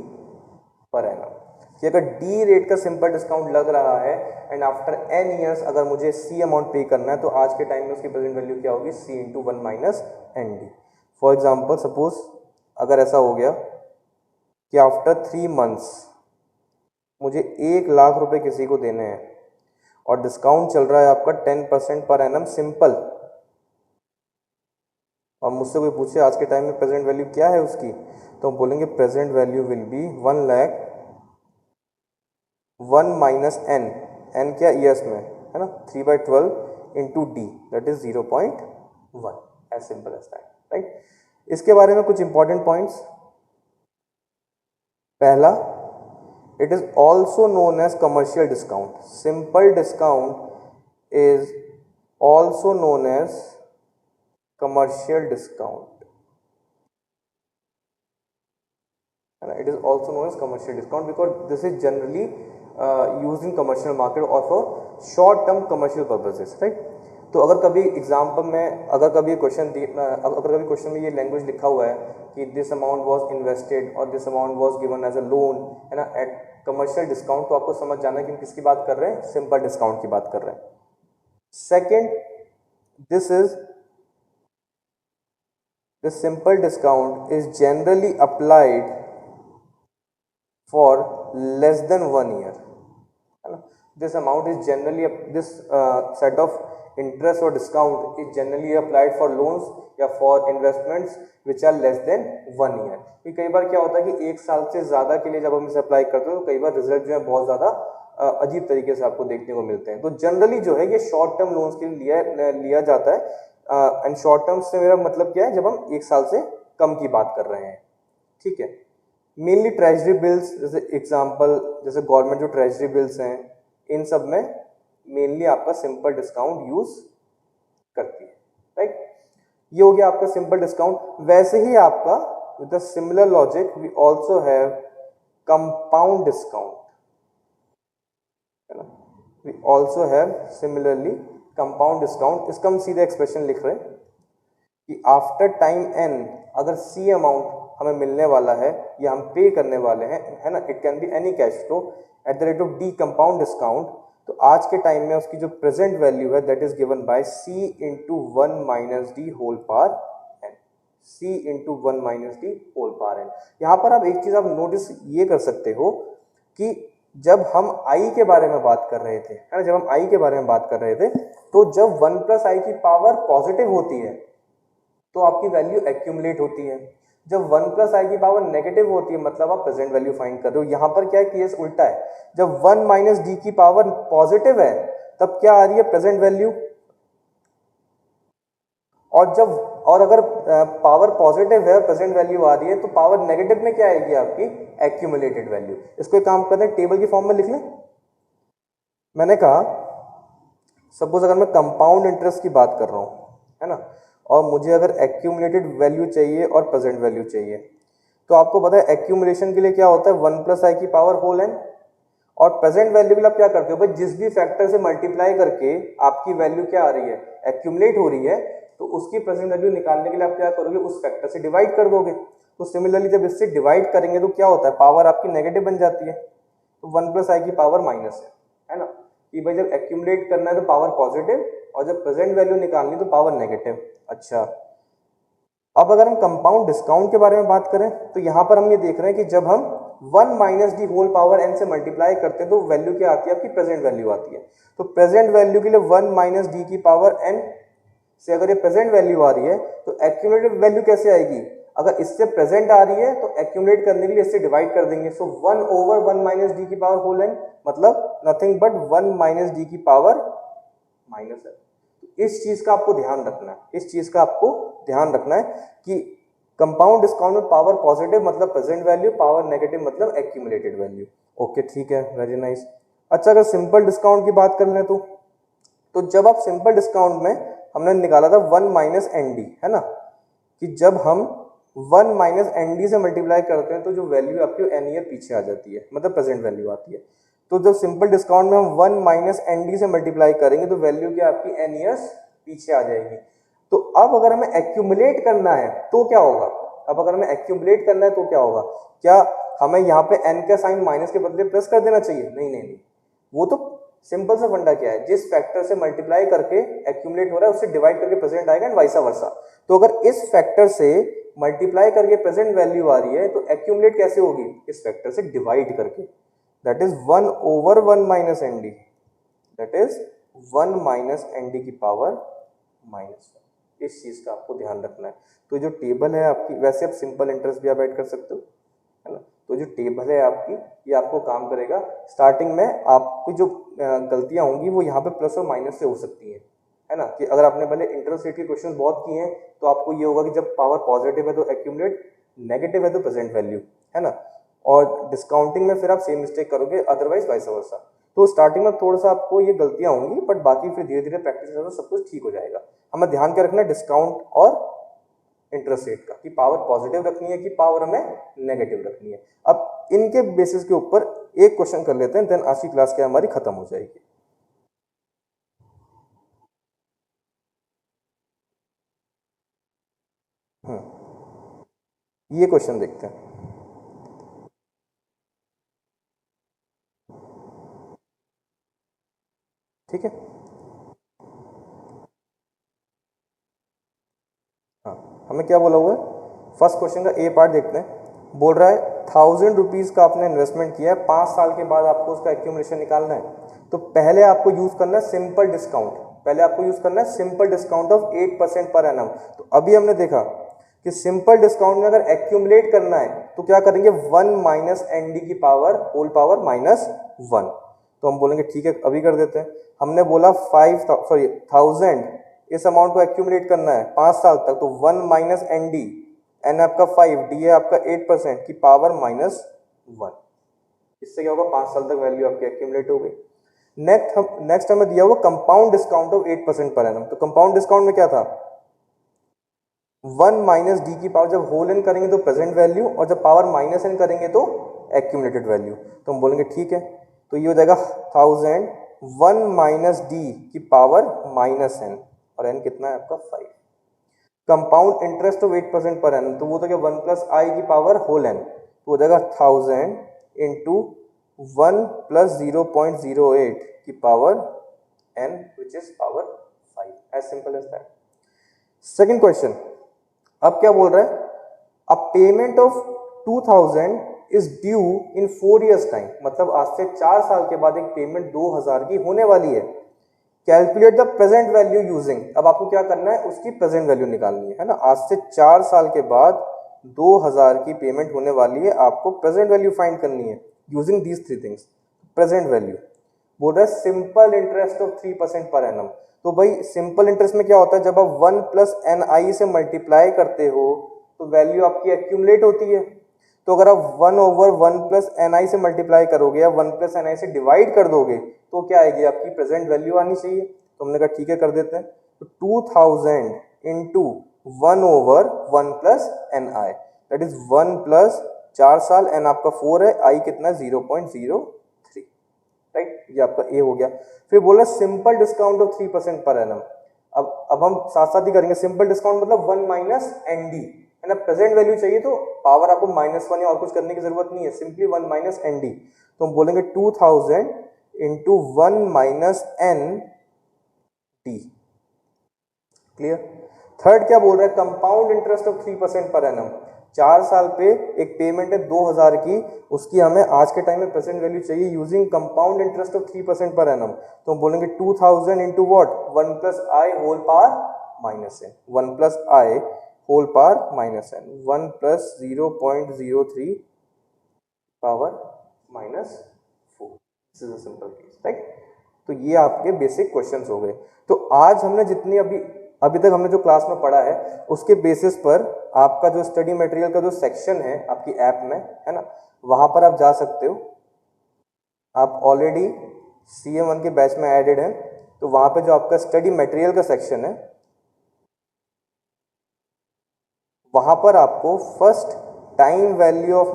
A: per annum। कि अगर डी रेट का सिंपल डिस्काउंट लग रहा है एंड आफ्टर एन ईयर्स अगर मुझे सी अमाउंट पे करना है, तो आज के टाइम में उसकी प्रेजेंट वैल्यू क्या होगी, C into 1 minus n d. For example suppose अगर ऐसा हो गया कि आफ्टर 3 मंथ्स मुझे 1,00,000 रुपए किसी को देने हैं और डिस्काउंट चल रहा है आपका 10% पर एनम सिंपल, और मुझसे कोई पूछे आज के टाइम में प्रेजेंट वैल्यू क्या है उसकी, तो हम बोलेंगे present value will be 1,00,000 1 minus n, n क्या ईयर्स में, है ना, 3/12 into d that is 0.1, as simple as that, right. इसके बारे में कुछ इंपॉर्टेंट पॉइंट्स। पहला, it is also known as commercial discount. Simple discount is also known as commercial discount. है ना. It is also known as commercial discount because this is generally use in commercial market और for short term commercial purposes, right. तो अगर कभी एग्जाम्पल में अगर कभी क्वेश्चन में ये लैंग्वेज लिखा हुआ है कि दिस अमाउंट वाज इन्वेस्टेड और this amount was given as a loan, है ना, एट कमर्शियल डिस्काउंट, तो आपको समझ जाना है कि हम किसकी बात कर रहे हैं, सिंपल डिस्काउंट की बात कर रहे हैं. Second, this simple discount is generally applied for less than 1 year. This amount is generally this set of interest or discount is generally applied for loans या for investments which are less than 1 year. कई बार क्या होता है कि 1 साल से ज़्यादा के लिए जब हम इसे अप्लाई करते हैं तो कई बार रिजल्ट जो है बहुत ज़्यादा अजीब तरीके से आपको देखने को मिलते हैं. तो जनरली जो है ये शॉर्ट टर्म लोन्स के लिए लिया जाता है. एंड शॉर्ट टर्म से मेरा मतलब क्या है, जब हम 1 साल से कम की बात कर रहे हैं, ठीक है. मेनली ट्रेजरी बिल्स, जैसे एग्जांपल जैसे गवर्नमेंट जो ट्रेजरी बिल्स हैं, इन सब में मेनली आपका सिंपल डिस्काउंट यूज करती है, राइट. ये हो गया आपका सिंपल डिस्काउंट. वैसे ही आपका with the similar logic we also have compound discount, है ना. We also have similarly compound discount. इसका हम सीधे एक्सप्रेशन लिख रहे हैं कि आफ्टर टाइम n अगर c अमाउंट हमें मिलने वाला है या हम पे करने वाले हैं, है ना, it can be any cash flow at the rate of d compound discount, तो आज के टाइम में उसकी जो प्रेजेंट वैल्यू है that is given by c into 1 minus d whole power n. c into 1 minus d whole power n. यहाँ पर आप एक चीज आप नोटिस ये कर सकते हो कि जब हम i के बारे में बात कर रहे थे, है ना, जब हम i के बारे में बात कर रहे थे, तो जब 1 प्लस आई की पावर पॉजिटिव होती है तो आपकी वैल्यू एक्यूमुलेट होती है. जब 1 प्लस आई की पावर नेगेटिव होती है मतलब आप प्रेजेंट वैल्यू फाइंड कर रहे हो. यहां पर क्या केस उल्टा है, जब 1 माइनस डी की पावर पॉजिटिव है तब क्या आ रही है, प्रेजेंट वैल्यू. और अगर पावर पॉजिटिव है, प्रेजेंट वैल्यू आ रही है, तो पावर नेगेटिव में क्या आएगी, आपकी एक्यूमुलेटेड वैल्यू. इसको एक काम करते हैं, टेबल की फॉर्म में लिख लें. मैंने कहा सपोज अगर मैं कंपाउंड इंटरेस्ट की बात कर रहा हूं, है ना, और मुझे अगर एक्यूमुलेटेड वैल्यू चाहिए और प्रेजेंट वैल्यू चाहिए, तो आपको पता है एक्यूमुलेशन के लिए क्या होता है, 1 प्लस आई की पावर होल n. और प्रेजेंट वैल्यू के लिए आप क्या करते हो भाई, जिस भी फैक्टर से मल्टीप्लाई करके आपकी वैल्यू क्या आ रही है, एक्यूमुलेट हो रही है, तो उसकी प्रेजेंट वैल्यू निकालने के लिए आप क्या करोगे, उस फैक्टर से डिवाइड कर दोगे. तो सिमिलरली जब इससे डिवाइड करेंगे तो क्या होता है, पावर आपकी नेगेटिव बन जाती है. तो 1 प्लस आई की पावर माइनस है ना, कि भाई जब एक्यूमुलेट करना है तो पावर पॉजिटिव और जब प्रेजेंट वैल्यू निकालनी तो पावर नेगेटिव. अच्छा, अब अगर हम कंपाउंड डिस्काउंट के बारे में बात करें तो यहां पर हम ये देख रहे हैं कि जब हम 1 minus d whole power n से मल्टीप्लाई करते हैं तो वैल्यू क्या आती है, आपकी प्रेजेंट वैल्यू आती है. तो प्रेजेंट वैल्यू के लिए 1 माइनस डी की पावर n से अगर ये प्रेजेंट वैल्यू आ रही है तो एक्यूमुलेटेड वैल्यू कैसे आएगी, अगर इससे प्रेजेंट आ रही है तो एक्यूमुलेट करने के लिए इससे डिवाइड कर देंगे. सो 1 ओवर 1 माइनस डी की पावर होल n मतलब नथिंग बट 1 माइनस डी की पावर माइनस है. इस चीज का आपको ध्यान रखना है, इस चीज का आपको ध्यान रखना है कि कंपाउंड डिस्काउंट में पावर पॉजिटिव मतलब प्रेजेंट वैल्यू, पावर नेगेटिव मतलब एक्यूमुलेटेड वैल्यू. ओके, ठीक है, वेरी नाइस. अच्छा, अगर सिंपल डिस्काउंट की बात कर लें तो जब आप सिंपल डिस्काउंट में हमने निकाला था 1 माइनस एन डी, है ना, कि जब हम 1 माइनस एन डी से मल्टीप्लाई करते हैं तो जो वैल्यू आपकी एन ईयर पीछे आ जाती है, मतलब प्रेजेंट वैल्यू आती है. तो जब सिंपल डिस्काउंट में हम 1 माइनस एन डी से मल्टीप्लाई करेंगे तो वैल्यू क्या आपकी एन ईयर्स पीछे आ जाएगी. तो अब अगर हमें एक्यूमुलेट करना है तो क्या होगा, अब अगर हमें एक्यूमुलेट करना है तो क्या होगा, क्या हमें यहाँ पे n का साइन माइनस के बदले प्लस कर देना चाहिए, नहीं, वो तो सिंपल सा फंडा क्या है, जिस फैक्टर से मल्टीप्लाई करके एक्यूमुलेट हो रहा है उससे डिवाइड करके प्रेजेंट आएगा एंड वाइसा वर्सा. तो अगर इस फैक्टर से मल्टीप्लाई करके प्रेजेंट वैल्यू आ रही है तो एक्यूमुलेट कैसे होगी, इस फैक्टर से डिवाइड करके. That is 1 over 1 minus n d, that is 1 minus n d की पावर माइनस. इस चीज का आपको ध्यान रखना है. तो जो टेबल है आपकी, वैसे आप सिंपल इंटरेस्ट भी आप ऐड कर सकते हो, है ना. तो जो टेबल है आपकी ये आपको काम करेगा. स्टार्टिंग में आपकी जो गलतियां होंगी वो यहाँ पे प्लस और माइनस से हो सकती है ना, कि अगर आपने पहले इंटरेस्ट रेट के क्वेश्चन बहुत किए हैं तो आपको ये होगा कि जब पावर पॉजिटिव है तो एक्यूमुलेट, नेगेटिव है तो प्रेजेंट वैल्यू, है ना. और डिस्काउंटिंग में फिर आप सेम मिस्टेक करोगे, अदरवाइज वाइस वर्सा. तो स्टार्टिंग में थोड़ा सा आपको ये गलतियां होंगी, बट बाकी फिर धीरे धीरे प्रैक्टिस करना सब कुछ ठीक हो जाएगा. हमें ध्यान क्या रखना है, डिस्काउंट और इंटरेस्ट रेट का, कि पावर पॉजिटिव रखनी है कि पावर हमें नेगेटिव रखनी है। अब इनके बेसिस के ऊपर एक क्वेश्चन कर लेते हैं, देन आज की क्लास क्या हमारी खत्म हो जाएगी। ये क्वेश्चन देखते हैं। ठीक है, हाँ, हमें क्या बोला हुआ है, फर्स्ट क्वेश्चन का ए पार्ट देखते हैं। बोल रहा है 1000 रुपीज़ का आपने इन्वेस्टमेंट किया है, 5 साल के बाद आपको उसका एक्यूमुलेशन निकालना है। तो पहले आपको यूज करना है सिंपल डिस्काउंट, पहले आपको यूज करना है सिंपल डिस्काउंट ऑफ 8% पर एनम। तो अभी हमने देखा कि सिंपल डिस्काउंट में अगर एक्यूमुलेट करना है तो क्या करेंगे, 1 माइनस एन डी की पावर होल पावर -1। तो हम बोलेंगे ठीक है, अभी कर देते हैं। हमने बोला 1000 इस अमाउंट को एक्यूमुलेट करना है 5 साल तक, तो 1 माइनस एन डी, एन आपका 5, डी है आपका 8% की पावर -1। इससे क्या होगा, 5 साल तक वैल्यू आपकी एक्यूमुलेट हो गई। नेक्स्ट हमें दिया हुआ कंपाउंड डिस्काउंट ऑफ 8% पर एनम। तो कंपाउंड डिस्काउंट में क्या था, 1 माइनस डी की पावर, जब होल एन करेंगे तो प्रेजेंट वैल्यू, और जब पावर माइनस एन करेंगे तो एक्यूमुलेटेड वैल्यू। तो हम बोलेंगे ठीक है, तो ये हो जाएगा 1000 1 माइनस डी की पावर -n, और n कितना है आपका 5। कंपाउंड इंटरेस्ट ऑफ 8% पर एनम, तो वो तो क्या 1 प्लस आई की पावर होल एन, तो हो जाएगा 1000 इंटू 1 प्लस 0.08 की power n which is power 5, as simple as that. Second question, अब क्या बोल रहा है, a payment of 2000 is due in 4 years time, मतलब आज से 4 साल के बाद एक पेमेंट 2000 की होने वाली है। Calculate the present value using, अब आपको क्या करना है, उसकी प्रेजेंट वैल्यू निकालनी है ना। आज से 4 साल के बाद 2000 की पेमेंट होने वाली है, आपको प्रेजेंट वैल्यू फाइंड करनी है using these 3 things. Present value बोल रहा है simple interest of 3% per annum. तो भाई सिंपल इंटरेस्ट में क्या होता है, जब आप 1 प्लस एन आई से मल्टीप्लाई करते हो तो वैल्यू आपकी एक्यूमुलेट होती है। तो अगर आप 1 ओवर 1 प्लस एन आई से मल्टीप्लाई करोगे या 1 प्लस एन आई से डिवाइड कर दोगे तो क्या आएगी, आपकी प्रेजेंट वैल्यू आनी चाहिए। तो हमने कहा ठीक है, कर देते हैं। तो 2000 into 1 over 1 plus n i, that is 1 plus 4 साल, एन आपका 4 है, आई कितना 0.03, राइट, ये आपका ए हो गया। फिर बोला simple discount of 3% per annum. अब हम साथ साथ ही करेंगे, सिंपल डिस्काउंट मतलब 1 माइनस एन डी है ना, प्रेजेंट वैल्यू चाहिए तो पावर आपको -1 या और कुछ करने की जरूरत नहीं है, सिंपली 1 माइनस एन डी। तो हम बोलेंगे 2000 into 1 minus n d, clear. Third क्या बोल रहा है, compound interest of 3% per annum, 4 साल पे एक पेमेंट है 2000 की, उसकी हमें आज के टाइम में प्रेजेंट वैल्यू चाहिए using compound interest of 3% per annum. तो हम बोलेंगे 2000 into what, 1 plus i whole power -n, 1 plus i whole power -n, 1 plus 0.03 power -4, this is a simple case, right. तो ये आपके बेसिक क्वेश्चंस हो गए। तो आज हमने जितनी अभी तक हमने जो क्लास में पढ़ा है उसके बेसिस पर आपका जो स्टडी मटेरियल का जो सेक्शन है आपकी ऐप में है ना, वहां पर आप जा सकते हो। आप ऑलरेडी CM1 के बैच में एडेड हैं, तो वहां पे जो आपका स्टडी मटेरियल का सेक्शन है वहां पर आपको first time value of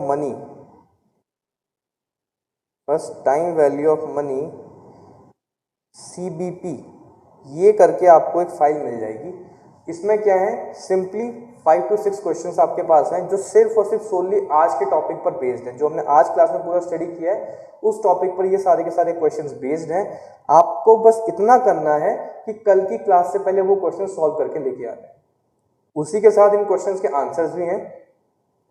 A: money, CBP, ये करके आपको एक फाइल मिल जाएगी। इसमें क्या है, सिंपली 5 to 6 क्वेश्चंस आपके पास हैं जो सिर्फ और सिर्फ सोनली आज के टॉपिक पर बेस्ड हैं। जो हमने आज क्लास में पूरा स्टडी किया है उस टॉपिक पर ये सारे के सारे क्वेश्चंस बेस्ड हैं। आपको बस इतना करना है कि कल की क्लास से पहले वो क्वेश्चन सॉल्व करके लेके आना है। उसी के साथ इन क्वेश्चंस के आंसर्स भी हैं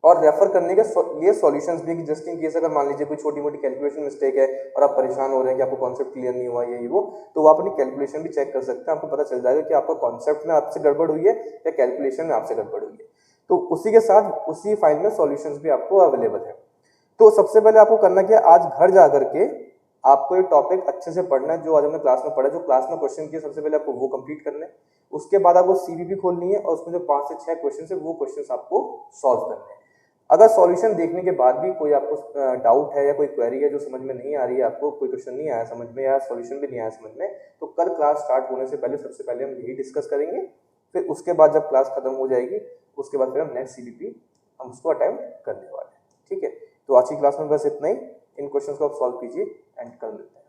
A: और रेफर करने के लिए सॉल्यूशंस भी, जस्ट इन केस अगर मान लीजिए कोई छोटी मोटी कैलकुलेशन मिस्टेक है और आप परेशान हो रहे हैं कि आपको कॉन्सेप्ट क्लियर नहीं हुआ ये वो, तो आप अपनी कैलकुलेशन भी चेक कर सकते हैं। आपको पता चल जाएगा कि आपका कॉन्सेप्ट में आपसे गड़बड़ हुई है या कैलकुलेशन में आपसे गड़बड़ हुई है। तो उसी के साथ उसी फाइल में सॉल्यूशंस भी आपको अवेलेबल है। तो सबसे पहले आपको करना क्या है, आज घर जा करके आपको एक टॉपिक अच्छे से पढ़ना है जो आज हमने क्लास में पढ़ा, जो क्लास में क्वेश्चन किए सबसे पहले आपको वो कंप्लीट करना है। उसके बाद आपको CBP खोलनी है और उसमें जो 5 से 6 क्वेश्चन है वो क्वेश्चन आपको सॉल्व करने हैं। अगर सॉल्यूशन देखने के बाद भी कोई आपको डाउट है या कोई क्वेरी है जो समझ में नहीं आ रही है, आपको कोई क्वेश्चन नहीं आया समझ में या सॉल्यूशन भी नहीं आया समझ में, तो कल क्लास स्टार्ट होने से पहले सबसे पहले हम यही डिस्कस करेंगे। फिर उसके बाद जब क्लास खत्म हो जाएगी उसके बाद फिर हम नेक्स्ट CBP हम उसको अटेम्प्ट करने वाले हैं। ठीक है, तो आज की क्लास में बस इतना ही। इन क्वेश्चंस को आप सॉल्व कीजिए एंड कर लेते हैं।